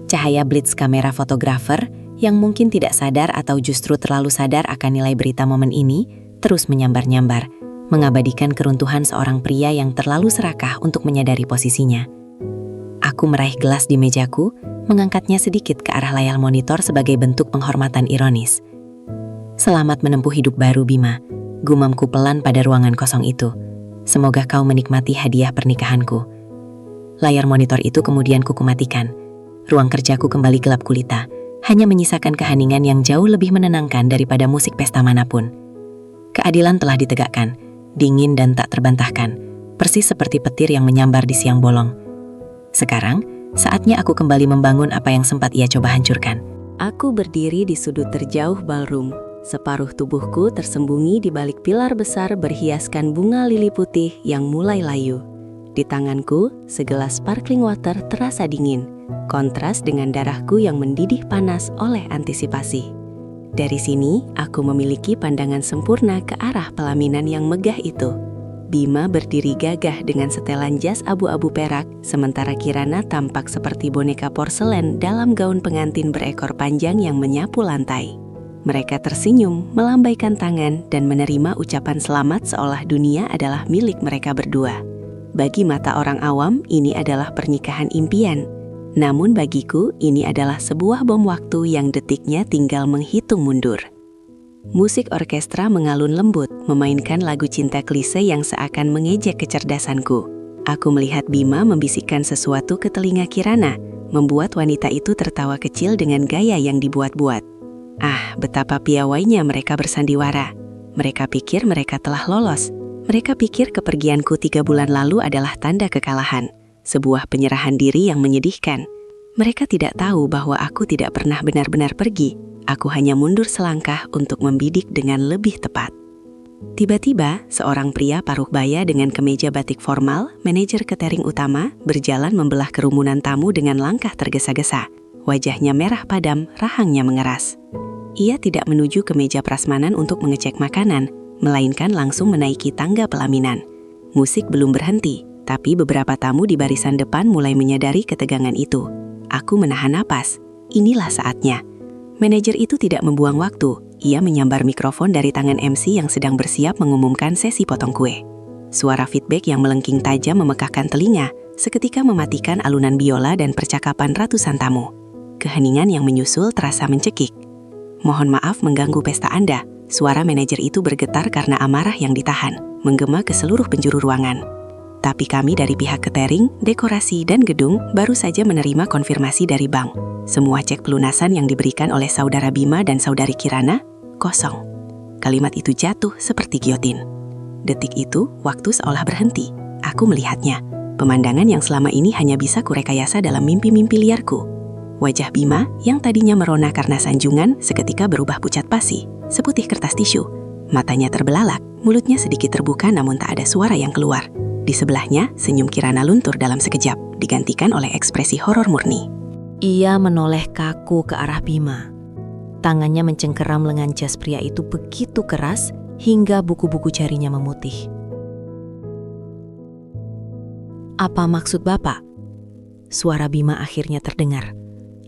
Cahaya blitz kamera fotografer, yang mungkin tidak sadar atau justru terlalu sadar akan nilai berita momen ini, terus menyambar-nyambar, mengabadikan keruntuhan seorang pria yang terlalu serakah untuk menyadari posisinya. Aku meraih gelas di mejaku, mengangkatnya sedikit ke arah layar monitor sebagai bentuk penghormatan ironis. Selamat menempuh hidup baru, Bima. Gumamku pelan pada ruangan kosong itu. Semoga kau menikmati hadiah pernikahanku. Layar monitor itu kemudian kukumatikan. Ruang kerjaku kembali gelap gulita, hanya menyisakan keheningan yang jauh lebih menenangkan daripada musik pesta manapun. Keadilan telah ditegakkan, dingin dan tak terbantahkan, persis seperti petir yang menyambar di siang bolong. Sekarang, saatnya aku kembali membangun apa yang sempat ia coba hancurkan. Aku berdiri di sudut terjauh ballroom. Separuh tubuhku tersembunyi di balik pilar besar berhiaskan bunga lili putih yang mulai layu. Di tanganku, segelas sparkling water terasa dingin, kontras dengan darahku yang mendidih panas oleh antisipasi. Dari sini, aku memiliki pandangan sempurna ke arah pelaminan yang megah itu. Bima berdiri gagah dengan setelan jas abu-abu perak, sementara Kirana tampak seperti boneka porselen dalam gaun pengantin berekor panjang yang menyapu lantai. Mereka tersenyum, melambaikan tangan, dan menerima ucapan selamat seolah dunia adalah milik mereka berdua. Bagi mata orang awam, ini adalah pernikahan impian. Namun bagiku, ini adalah sebuah bom waktu yang detiknya tinggal menghitung mundur. Musik orkestra mengalun lembut, memainkan lagu cinta klise yang seakan mengejek kecerdasanku. Aku melihat Bima membisikkan sesuatu ke telinga Kirana, membuat wanita itu tertawa kecil dengan gaya yang dibuat-buat. Ah, betapa piawainya mereka bersandiwara. Mereka pikir mereka telah lolos. Mereka pikir kepergianku 3 bulan lalu adalah tanda kekalahan, sebuah penyerahan diri yang menyedihkan. Mereka tidak tahu bahwa aku tidak pernah benar-benar pergi. Aku hanya mundur selangkah untuk membidik dengan lebih tepat. Tiba-tiba, seorang pria paruh baya dengan kemeja batik formal, manajer catering utama, berjalan membelah kerumunan tamu dengan langkah tergesa-gesa. Wajahnya merah padam, rahangnya mengeras. Ia tidak menuju ke meja prasmanan untuk mengecek makanan, melainkan langsung menaiki tangga pelaminan. Musik belum berhenti, tapi beberapa tamu di barisan depan mulai menyadari ketegangan itu. Aku menahan napas. Inilah saatnya. Manajer itu tidak membuang waktu. Ia menyambar mikrofon dari tangan MC yang sedang bersiap mengumumkan sesi potong kue. Suara feedback yang melengking tajam memekakkan telinga, seketika mematikan alunan biola dan percakapan ratusan tamu. Keheningan yang menyusul terasa mencekik. "Mohon maaf mengganggu pesta Anda." Suara manajer itu bergetar karena amarah yang ditahan, menggema ke seluruh penjuru ruangan. Tapi kami dari pihak catering, dekorasi, dan gedung baru saja menerima konfirmasi dari bank. Semua cek pelunasan yang diberikan oleh saudara Bima dan saudari Kirana, kosong. Kalimat itu jatuh seperti giotin. Detik itu, waktu seolah berhenti. Aku melihatnya. Pemandangan yang selama ini hanya bisa kurekayasa dalam mimpi-mimpi liarku. Wajah Bima yang tadinya merona karena sanjungan seketika berubah pucat pasi, seputih kertas tisu. Matanya terbelalak, mulutnya sedikit terbuka namun tak ada suara yang keluar. Di sebelahnya, senyum Kirana luntur dalam sekejap, digantikan oleh ekspresi horor murni. Ia menoleh kaku ke arah Bima. Tangannya mencengkeram lengan jas pria itu begitu keras hingga buku-buku jarinya memutih. "Apa maksud Bapak?" Suara Bima akhirnya terdengar,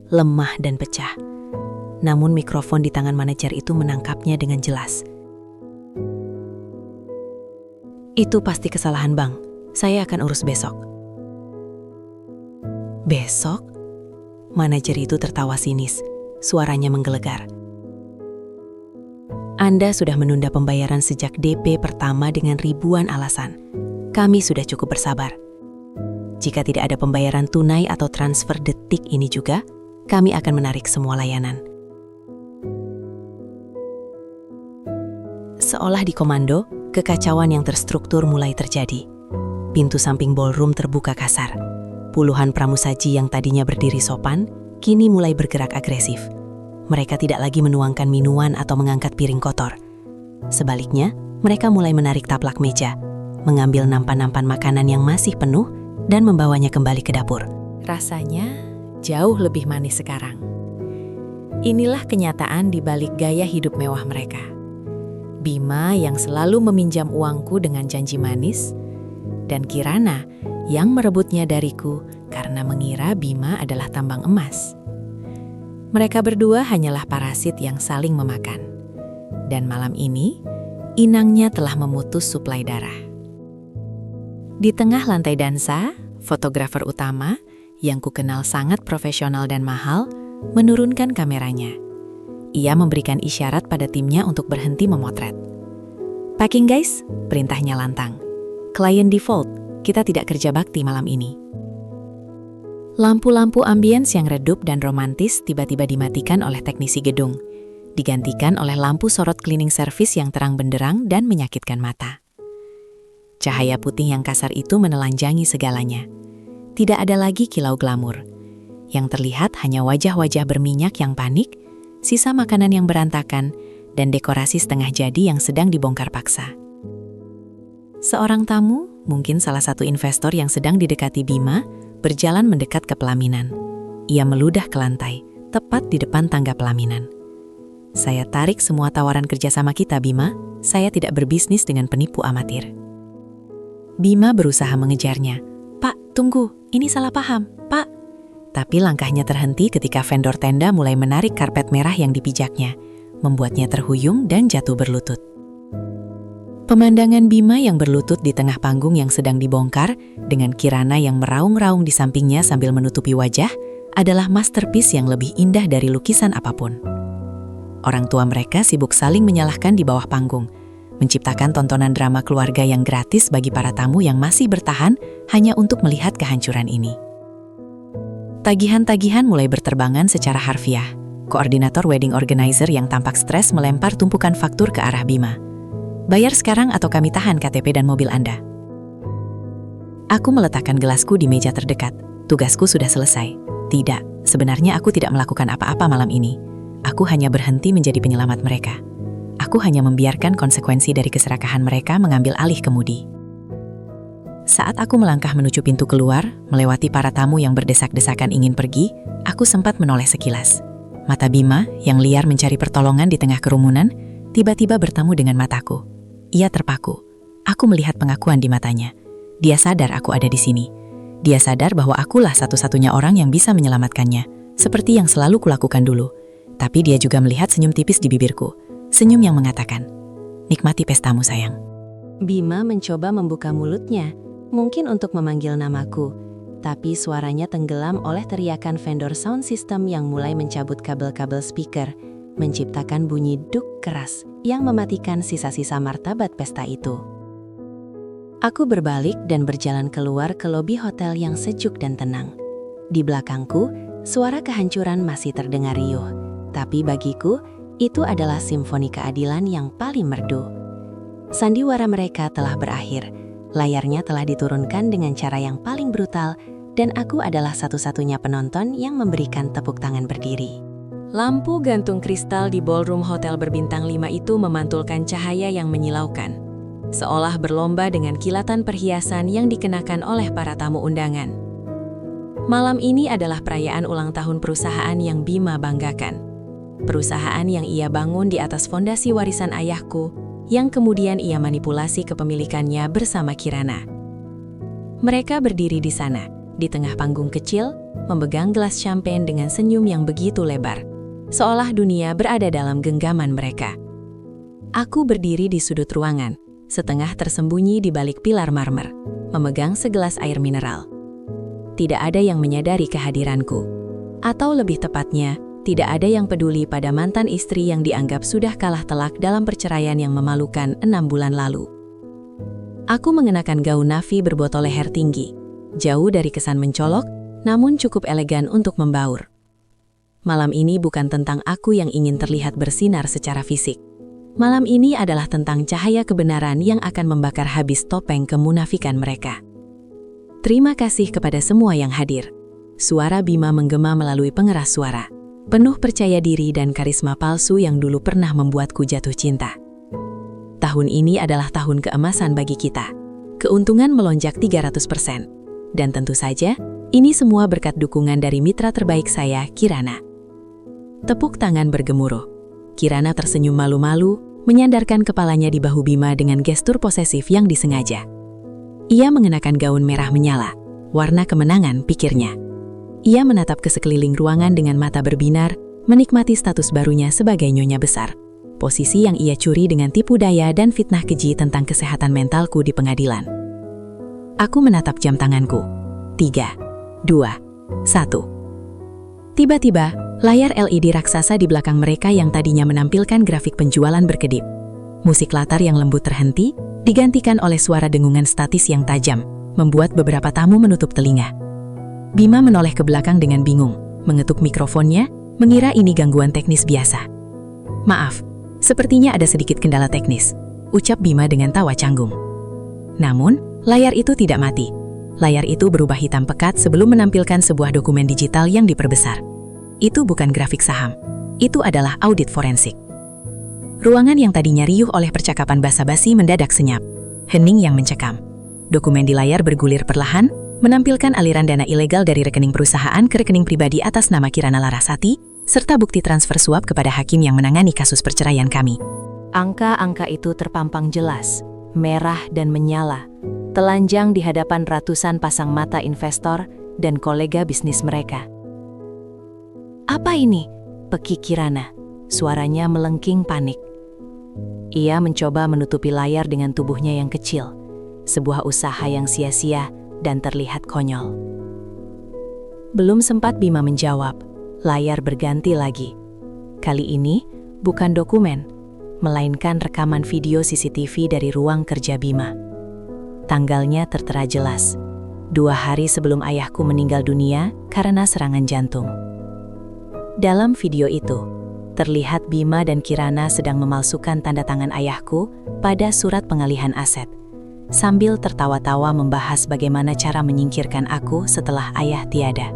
lemah dan pecah. Namun mikrofon di tangan manajer itu menangkapnya dengan jelas. "Itu pasti kesalahan bank. Saya akan urus besok." "Besok?" Manajer itu tertawa sinis. Suaranya menggelegar. "Anda sudah menunda pembayaran sejak DP pertama dengan ribuan alasan. Kami sudah cukup bersabar. Jika tidak ada pembayaran tunai atau transfer detik ini juga, kami akan menarik semua layanan." Seolah dikomando, kekacauan yang terstruktur mulai terjadi. Pintu samping ballroom terbuka kasar. Puluhan pramusaji yang tadinya berdiri sopan, kini mulai bergerak agresif. Mereka tidak lagi menuangkan minuman atau mengangkat piring kotor. Sebaliknya, mereka mulai menarik taplak meja, mengambil nampan-nampan makanan yang masih penuh, dan membawanya kembali ke dapur. Rasanya jauh lebih manis sekarang. Inilah kenyataan di balik gaya hidup mewah mereka. Bima yang selalu meminjam uangku dengan janji manis, dan Kirana yang merebutnya dariku karena mengira Bima adalah tambang emas. Mereka berdua hanyalah parasit yang saling memakan. Dan malam ini, inangnya telah memutus suplai darah. Di tengah lantai dansa, fotografer utama, yang kukenal sangat profesional dan mahal, menurunkan kameranya. Ia memberikan isyarat pada timnya untuk berhenti memotret. "Packing guys," perintahnya lantang. "Klien default, kita tidak kerja bakti malam ini." Lampu-lampu ambience yang redup dan romantis tiba-tiba dimatikan oleh teknisi gedung, digantikan oleh lampu sorot cleaning service yang terang benderang dan menyakitkan mata. Cahaya putih yang kasar itu menelanjangi segalanya. Tidak ada lagi kilau glamur. Yang terlihat hanya wajah-wajah berminyak yang panik, sisa makanan yang berantakan, dan dekorasi setengah jadi yang sedang dibongkar paksa. Seorang tamu, mungkin salah satu investor yang sedang didekati Bima, berjalan mendekat ke pelaminan. Ia meludah ke lantai, tepat di depan tangga pelaminan. "Saya tarik semua tawaran kerjasama kita, Bima. Saya tidak berbisnis dengan penipu amatir." Bima berusaha mengejarnya. "Pak, tunggu. Ini salah paham, Pak." Tapi langkahnya terhenti ketika vendor tenda mulai menarik karpet merah yang dipijaknya, membuatnya terhuyung dan jatuh berlutut. Pemandangan Bima yang berlutut di tengah panggung yang sedang dibongkar, dengan Kirana yang meraung-raung di sampingnya sambil menutupi wajah, adalah masterpiece yang lebih indah dari lukisan apapun. Orang tua mereka sibuk saling menyalahkan di bawah panggung, menciptakan tontonan drama keluarga yang gratis bagi para tamu yang masih bertahan hanya untuk melihat kehancuran ini. Tagihan-tagihan mulai berterbangan secara harfiah. Koordinator wedding organizer yang tampak stres melempar tumpukan faktur ke arah Bima. "Bayar sekarang atau kami tahan KTP dan mobil Anda." Aku meletakkan gelasku di meja terdekat. Tugasku sudah selesai. Tidak, sebenarnya aku tidak melakukan apa-apa malam ini. Aku hanya berhenti menjadi penyelamat mereka. Aku hanya membiarkan konsekuensi dari keserakahan mereka mengambil alih kemudi. Saat aku melangkah menuju pintu keluar, melewati para tamu yang berdesak-desakan ingin pergi, aku sempat menoleh sekilas. Mata Bima, yang liar mencari pertolongan di tengah kerumunan, tiba-tiba bertemu dengan mataku. Ia terpaku. Aku melihat pengakuan di matanya. Dia sadar aku ada di sini. Dia sadar bahwa akulah satu-satunya orang yang bisa menyelamatkannya, seperti yang selalu kulakukan dulu. Tapi dia juga melihat senyum tipis di bibirku. Senyum yang mengatakan, "Nikmati pestamu, sayang." Bima mencoba membuka mulutnya, mungkin untuk memanggil namaku, tapi suaranya tenggelam oleh teriakan vendor sound system yang mulai mencabut kabel-kabel speaker, menciptakan bunyi duk keras yang mematikan sisa-sisa martabat pesta itu. Aku berbalik dan berjalan keluar ke lobi hotel yang sejuk dan tenang. Di belakangku, suara kehancuran masih terdengar riuh, tapi bagiku, itu adalah simfoni keadilan yang paling merdu. Sandiwara mereka telah berakhir. Layarnya telah diturunkan dengan cara yang paling brutal, dan aku adalah satu-satunya penonton yang memberikan tepuk tangan berdiri. Lampu gantung kristal di ballroom hotel berbintang 5 itu memantulkan cahaya yang menyilaukan, seolah berlomba dengan kilatan perhiasan yang dikenakan oleh para tamu undangan. Malam ini adalah perayaan ulang tahun perusahaan yang Bima banggakan. Perusahaan yang ia bangun di atas fondasi warisan ayahku, yang kemudian ia manipulasi kepemilikannya bersama Kirana. Mereka berdiri di sana, di tengah panggung kecil, memegang gelas champagne dengan senyum yang begitu lebar, seolah dunia berada dalam genggaman mereka. Aku berdiri di sudut ruangan, setengah tersembunyi di balik pilar marmer, memegang segelas air mineral. Tidak ada yang menyadari kehadiranku, atau lebih tepatnya, tidak ada yang peduli pada mantan istri yang dianggap sudah kalah telak dalam perceraian yang memalukan 6 bulan lalu. Aku mengenakan gaun navy berbotol leher tinggi, jauh dari kesan mencolok, namun cukup elegan untuk membaur. Malam ini bukan tentang aku yang ingin terlihat bersinar secara fisik. Malam ini adalah tentang cahaya kebenaran yang akan membakar habis topeng kemunafikan mereka. Terima kasih kepada semua yang hadir. Suara Bima menggema melalui pengeras suara, penuh percaya diri dan karisma palsu yang dulu pernah membuatku jatuh cinta. Tahun ini adalah tahun keemasan bagi kita. Keuntungan melonjak 300%. Dan tentu saja, ini semua berkat dukungan dari mitra terbaik saya, Kirana. Tepuk tangan bergemuruh. Kirana tersenyum malu-malu, menyandarkan kepalanya di bahu Bima dengan gestur posesif yang disengaja. Ia mengenakan gaun merah menyala, warna kemenangan, pikirnya. Ia menatap ke sekeliling ruangan dengan mata berbinar, menikmati status barunya sebagai nyonya besar. Posisi yang ia curi dengan tipu daya dan fitnah keji tentang kesehatan mentalku di pengadilan. Aku menatap jam tanganku. 3, 2, 1. Tiba-tiba, layar LED raksasa di belakang mereka yang tadinya menampilkan grafik penjualan berkedip. Musik latar yang lembut terhenti, digantikan oleh suara dengungan statis yang tajam, membuat beberapa tamu menutup telinga. Bima menoleh ke belakang dengan bingung, mengetuk mikrofonnya, mengira ini gangguan teknis biasa. "Maaf, sepertinya ada sedikit kendala teknis," ucap Bima dengan tawa canggung. Namun, layar itu tidak mati. Layar itu berubah hitam pekat sebelum menampilkan sebuah dokumen digital yang diperbesar. Itu bukan grafik saham. Itu adalah audit forensik. Ruangan yang tadinya riuh oleh percakapan basa-basi mendadak senyap. Hening yang mencekam. Dokumen di layar bergulir perlahan, menampilkan aliran dana ilegal dari rekening perusahaan ke rekening pribadi atas nama Kirana Larasati, serta bukti transfer suap kepada hakim yang menangani kasus perceraian kami. Angka-angka itu terpampang jelas, merah dan menyala, telanjang di hadapan ratusan pasang mata investor dan kolega bisnis mereka. "Apa ini?" pekik Kirana. Suaranya melengking panik. Ia mencoba menutupi layar dengan tubuhnya yang kecil, sebuah usaha yang sia-sia dan terlihat konyol. Belum sempat Bima menjawab, layar berganti lagi. Kali ini bukan dokumen, melainkan rekaman video CCTV dari ruang kerja Bima. Tanggalnya tertera jelas, 2 hari sebelum ayahku meninggal dunia karena serangan jantung. Dalam video itu, terlihat Bima dan Kirana sedang memalsukan tanda tangan ayahku pada surat pengalihan aset, sambil tertawa-tawa membahas bagaimana cara menyingkirkan aku setelah ayah tiada.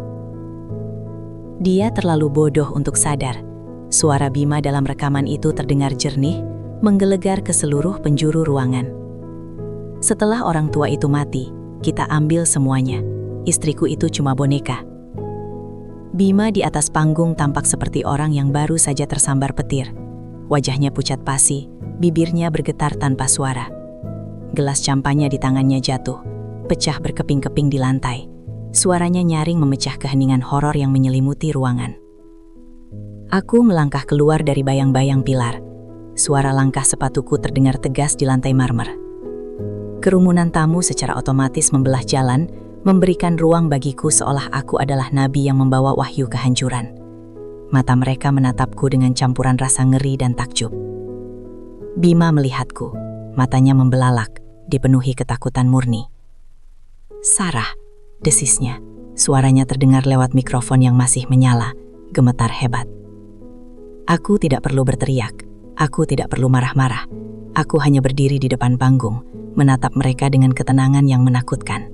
Dia terlalu bodoh untuk sadar. Suara Bima dalam rekaman itu terdengar jernih, menggelegar ke seluruh penjuru ruangan. Setelah orang tua itu mati, kita ambil semuanya. Istriku itu cuma boneka. Bima di atas panggung tampak seperti orang yang baru saja tersambar petir. Wajahnya pucat pasi, bibirnya bergetar tanpa suara. Gelas campanya di tangannya jatuh, pecah berkeping-keping di lantai. Suaranya nyaring memecah keheningan horor yang menyelimuti ruangan. Aku melangkah keluar dari bayang-bayang pilar. Suara langkah sepatuku terdengar tegas di lantai marmer. Kerumunan tamu secara otomatis membelah jalan, memberikan ruang bagiku seolah aku adalah nabi yang membawa wahyu kehancuran. Mata mereka menatapku dengan campuran rasa ngeri dan takjub. Bima melihatku, matanya membelalak, dipenuhi ketakutan murni. "Sarah," desisnya. Suaranya terdengar lewat mikrofon yang masih menyala, gemetar hebat. Aku tidak perlu berteriak, aku tidak perlu marah-marah. Aku hanya berdiri di depan panggung, menatap mereka dengan ketenangan yang menakutkan.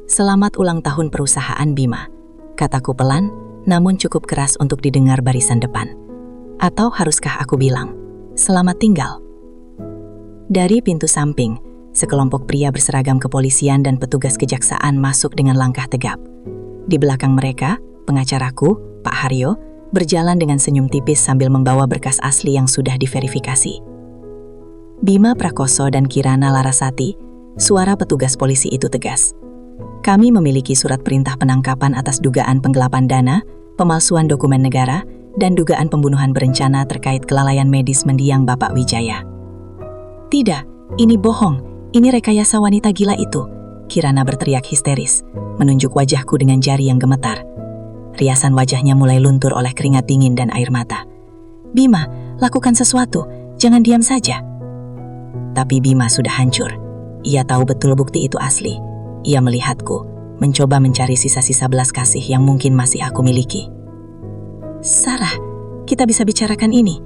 "Selamat ulang tahun perusahaan Bima," kataku pelan, namun cukup keras untuk didengar barisan depan. Atau haruskah aku bilang, "Selamat tinggal"? Dari pintu samping, sekelompok pria berseragam kepolisian dan petugas kejaksaan masuk dengan langkah tegap. Di belakang mereka, pengacaraku, Pak Haryo, berjalan dengan senyum tipis sambil membawa berkas asli yang sudah diverifikasi. Bima Prakoso dan Kirana Larasati, suara petugas polisi itu tegas. "Kami memiliki surat perintah penangkapan atas dugaan penggelapan dana, pemalsuan dokumen negara, dan dugaan pembunuhan berencana terkait kelalaian medis mendiang Bapak Wijaya." "Tidak, ini bohong, ini rekayasa wanita gila itu," Kirana berteriak histeris, menunjuk wajahku dengan jari yang gemetar. Riasan wajahnya mulai luntur oleh keringat dingin dan air mata. "Bima, lakukan sesuatu, jangan diam saja." Tapi Bima sudah hancur. Ia tahu betul bukti itu asli. Ia melihatku, mencoba mencari sisa-sisa belas kasih yang mungkin masih aku miliki. "Sarah, kita bisa bicarakan ini."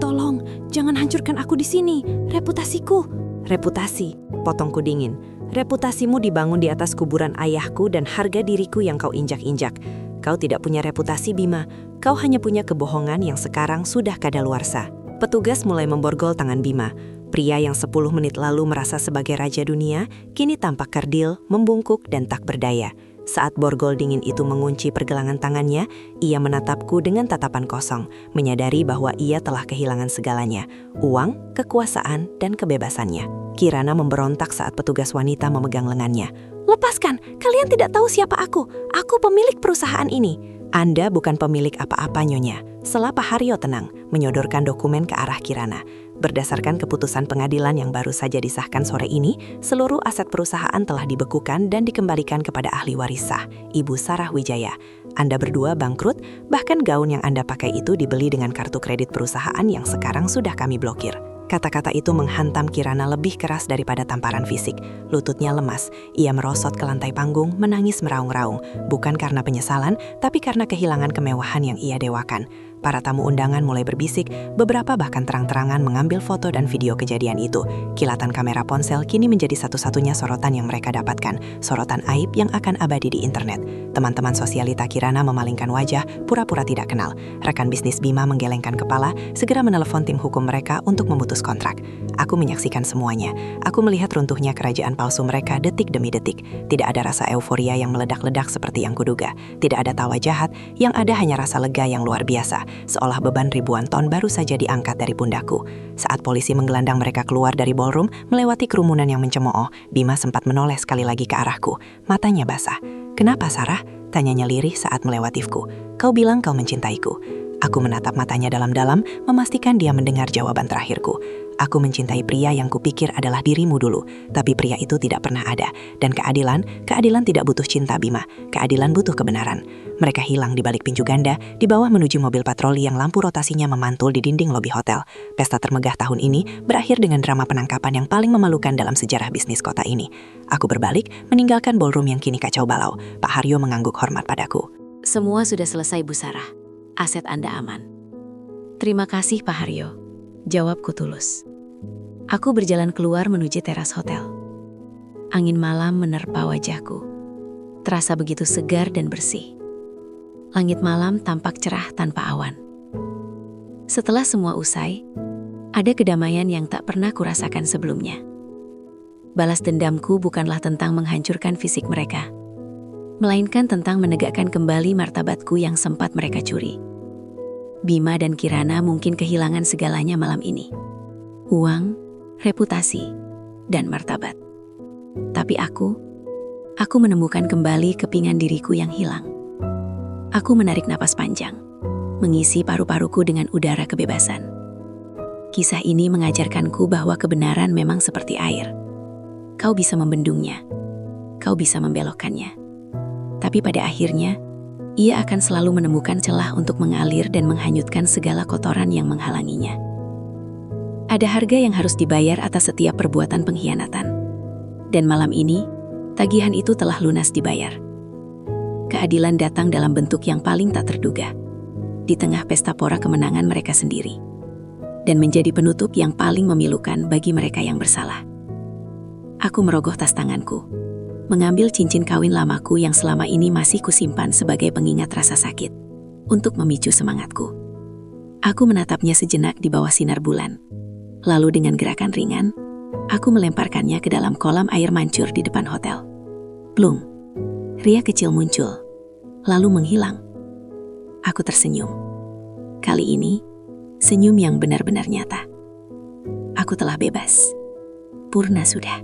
Tolong, jangan hancurkan aku di sini. Reputasiku. Reputasi, potongku dingin. Reputasimu dibangun di atas kuburan ayahku dan harga diriku yang kau injak-injak. Kau tidak punya reputasi, Bima. Kau hanya punya kebohongan yang sekarang sudah kadaluarsa. Petugas mulai memborgol tangan Bima. Pria yang 10 menit lalu merasa sebagai raja dunia, kini tampak kerdil, membungkuk, dan tak berdaya. Saat borgol dingin itu mengunci pergelangan tangannya, ia menatapku dengan tatapan kosong, menyadari bahwa ia telah kehilangan segalanya, uang, kekuasaan, dan kebebasannya. Kirana memberontak saat petugas wanita memegang lengannya. "Lepaskan, kalian tidak tahu siapa aku. Aku pemilik perusahaan ini." "Anda bukan pemilik apa-apa, Nyonya." Sela Pak Haryo tenang, menyodorkan dokumen ke arah Kirana. Berdasarkan keputusan pengadilan yang baru saja disahkan sore ini, seluruh aset perusahaan telah dibekukan dan dikembalikan kepada ahli waris sah, Ibu Sarah Wijaya. Anda berdua bangkrut, bahkan gaun yang Anda pakai itu dibeli dengan kartu kredit perusahaan yang sekarang sudah kami blokir. Kata-kata itu menghantam Kirana lebih keras daripada tamparan fisik. Lututnya lemas, ia merosot ke lantai panggung, menangis meraung-raung, bukan karena penyesalan, tapi karena kehilangan kemewahan yang ia dewakan. Para tamu undangan mulai berbisik, beberapa bahkan terang-terangan mengambil foto dan video kejadian itu. Kilatan kamera ponsel kini menjadi satu-satunya sorotan yang mereka dapatkan, sorotan aib yang akan abadi di internet. Teman-teman sosialita Kirana memalingkan wajah, pura-pura tidak kenal. Rekan bisnis Bima menggelengkan kepala, segera menelepon tim hukum mereka untuk memutus kontrak. Aku menyaksikan semuanya. Aku melihat runtuhnya kerajaan palsu mereka detik demi detik. Tidak ada rasa euforia yang meledak-ledak seperti yang kuduga. Tidak ada tawa jahat, yang ada hanya rasa lega yang luar biasa. Seolah beban ribuan ton baru saja diangkat dari pundakku. Saat polisi menggelandang mereka keluar dari ballroom, melewati kerumunan yang mencemooh, Bima sempat menoleh sekali lagi ke arahku. Matanya basah. "Kenapa, Sarah?" tanyanya lirih saat melewatiku. "Kau bilang kau mencintaiku." Aku menatap matanya dalam-dalam, memastikan dia mendengar jawaban terakhirku. "Aku mencintai pria yang kupikir adalah dirimu dulu, tapi pria itu tidak pernah ada. Dan keadilan tidak butuh cinta, Bima. Keadilan butuh kebenaran." Mereka hilang di balik pinju ganda, di bawah menuju mobil patroli yang lampu rotasinya memantul di dinding lobi hotel. Pesta termegah tahun ini berakhir dengan drama penangkapan yang paling memalukan dalam sejarah bisnis kota ini. Aku berbalik, meninggalkan ballroom yang kini kacau balau. Pak Haryo mengangguk hormat padaku. Semua sudah selesai, Bu Sarah. Aset Anda aman. "Terima kasih, Pak Haryo," jawabku tulus. Aku berjalan keluar menuju teras hotel. Angin malam menerpa wajahku. Terasa begitu segar dan bersih. Langit malam tampak cerah tanpa awan. Setelah semua usai, Ada kedamaian yang tak pernah kurasakan sebelumnya. Balas dendamku bukanlah tentang menghancurkan fisik mereka, melainkan tentang menegakkan kembali martabatku yang sempat mereka curi. Bima dan Kirana mungkin kehilangan segalanya malam ini. Uang, reputasi, dan martabat. Tapi aku menemukan kembali kepingan diriku yang hilang. Aku menarik napas panjang, mengisi paru-paruku dengan udara kebebasan. Kisah ini mengajarkanku bahwa kebenaran memang seperti air. Kau bisa membendungnya, kau bisa membelokkannya. Tapi pada akhirnya, ia akan selalu menemukan celah untuk mengalir dan menghanyutkan segala kotoran yang menghalanginya. Ada harga yang harus dibayar atas setiap perbuatan pengkhianatan. Dan malam ini, tagihan itu telah lunas dibayar. Keadilan datang dalam bentuk yang paling tak terduga, di tengah pesta pora kemenangan mereka sendiri, dan menjadi penutup yang paling memilukan bagi mereka yang bersalah. Aku merogoh tas tanganku, mengambil cincin kawin lamaku yang selama ini masih kusimpan sebagai pengingat rasa sakit, untuk memicu semangatku. Aku menatapnya sejenak di bawah sinar bulan. Lalu dengan gerakan ringan, aku melemparkannya ke dalam kolam air mancur di depan hotel. Blung, ria kecil muncul, lalu menghilang. Aku tersenyum. Kali ini, senyum yang benar-benar nyata. Aku telah bebas. Purna sudah.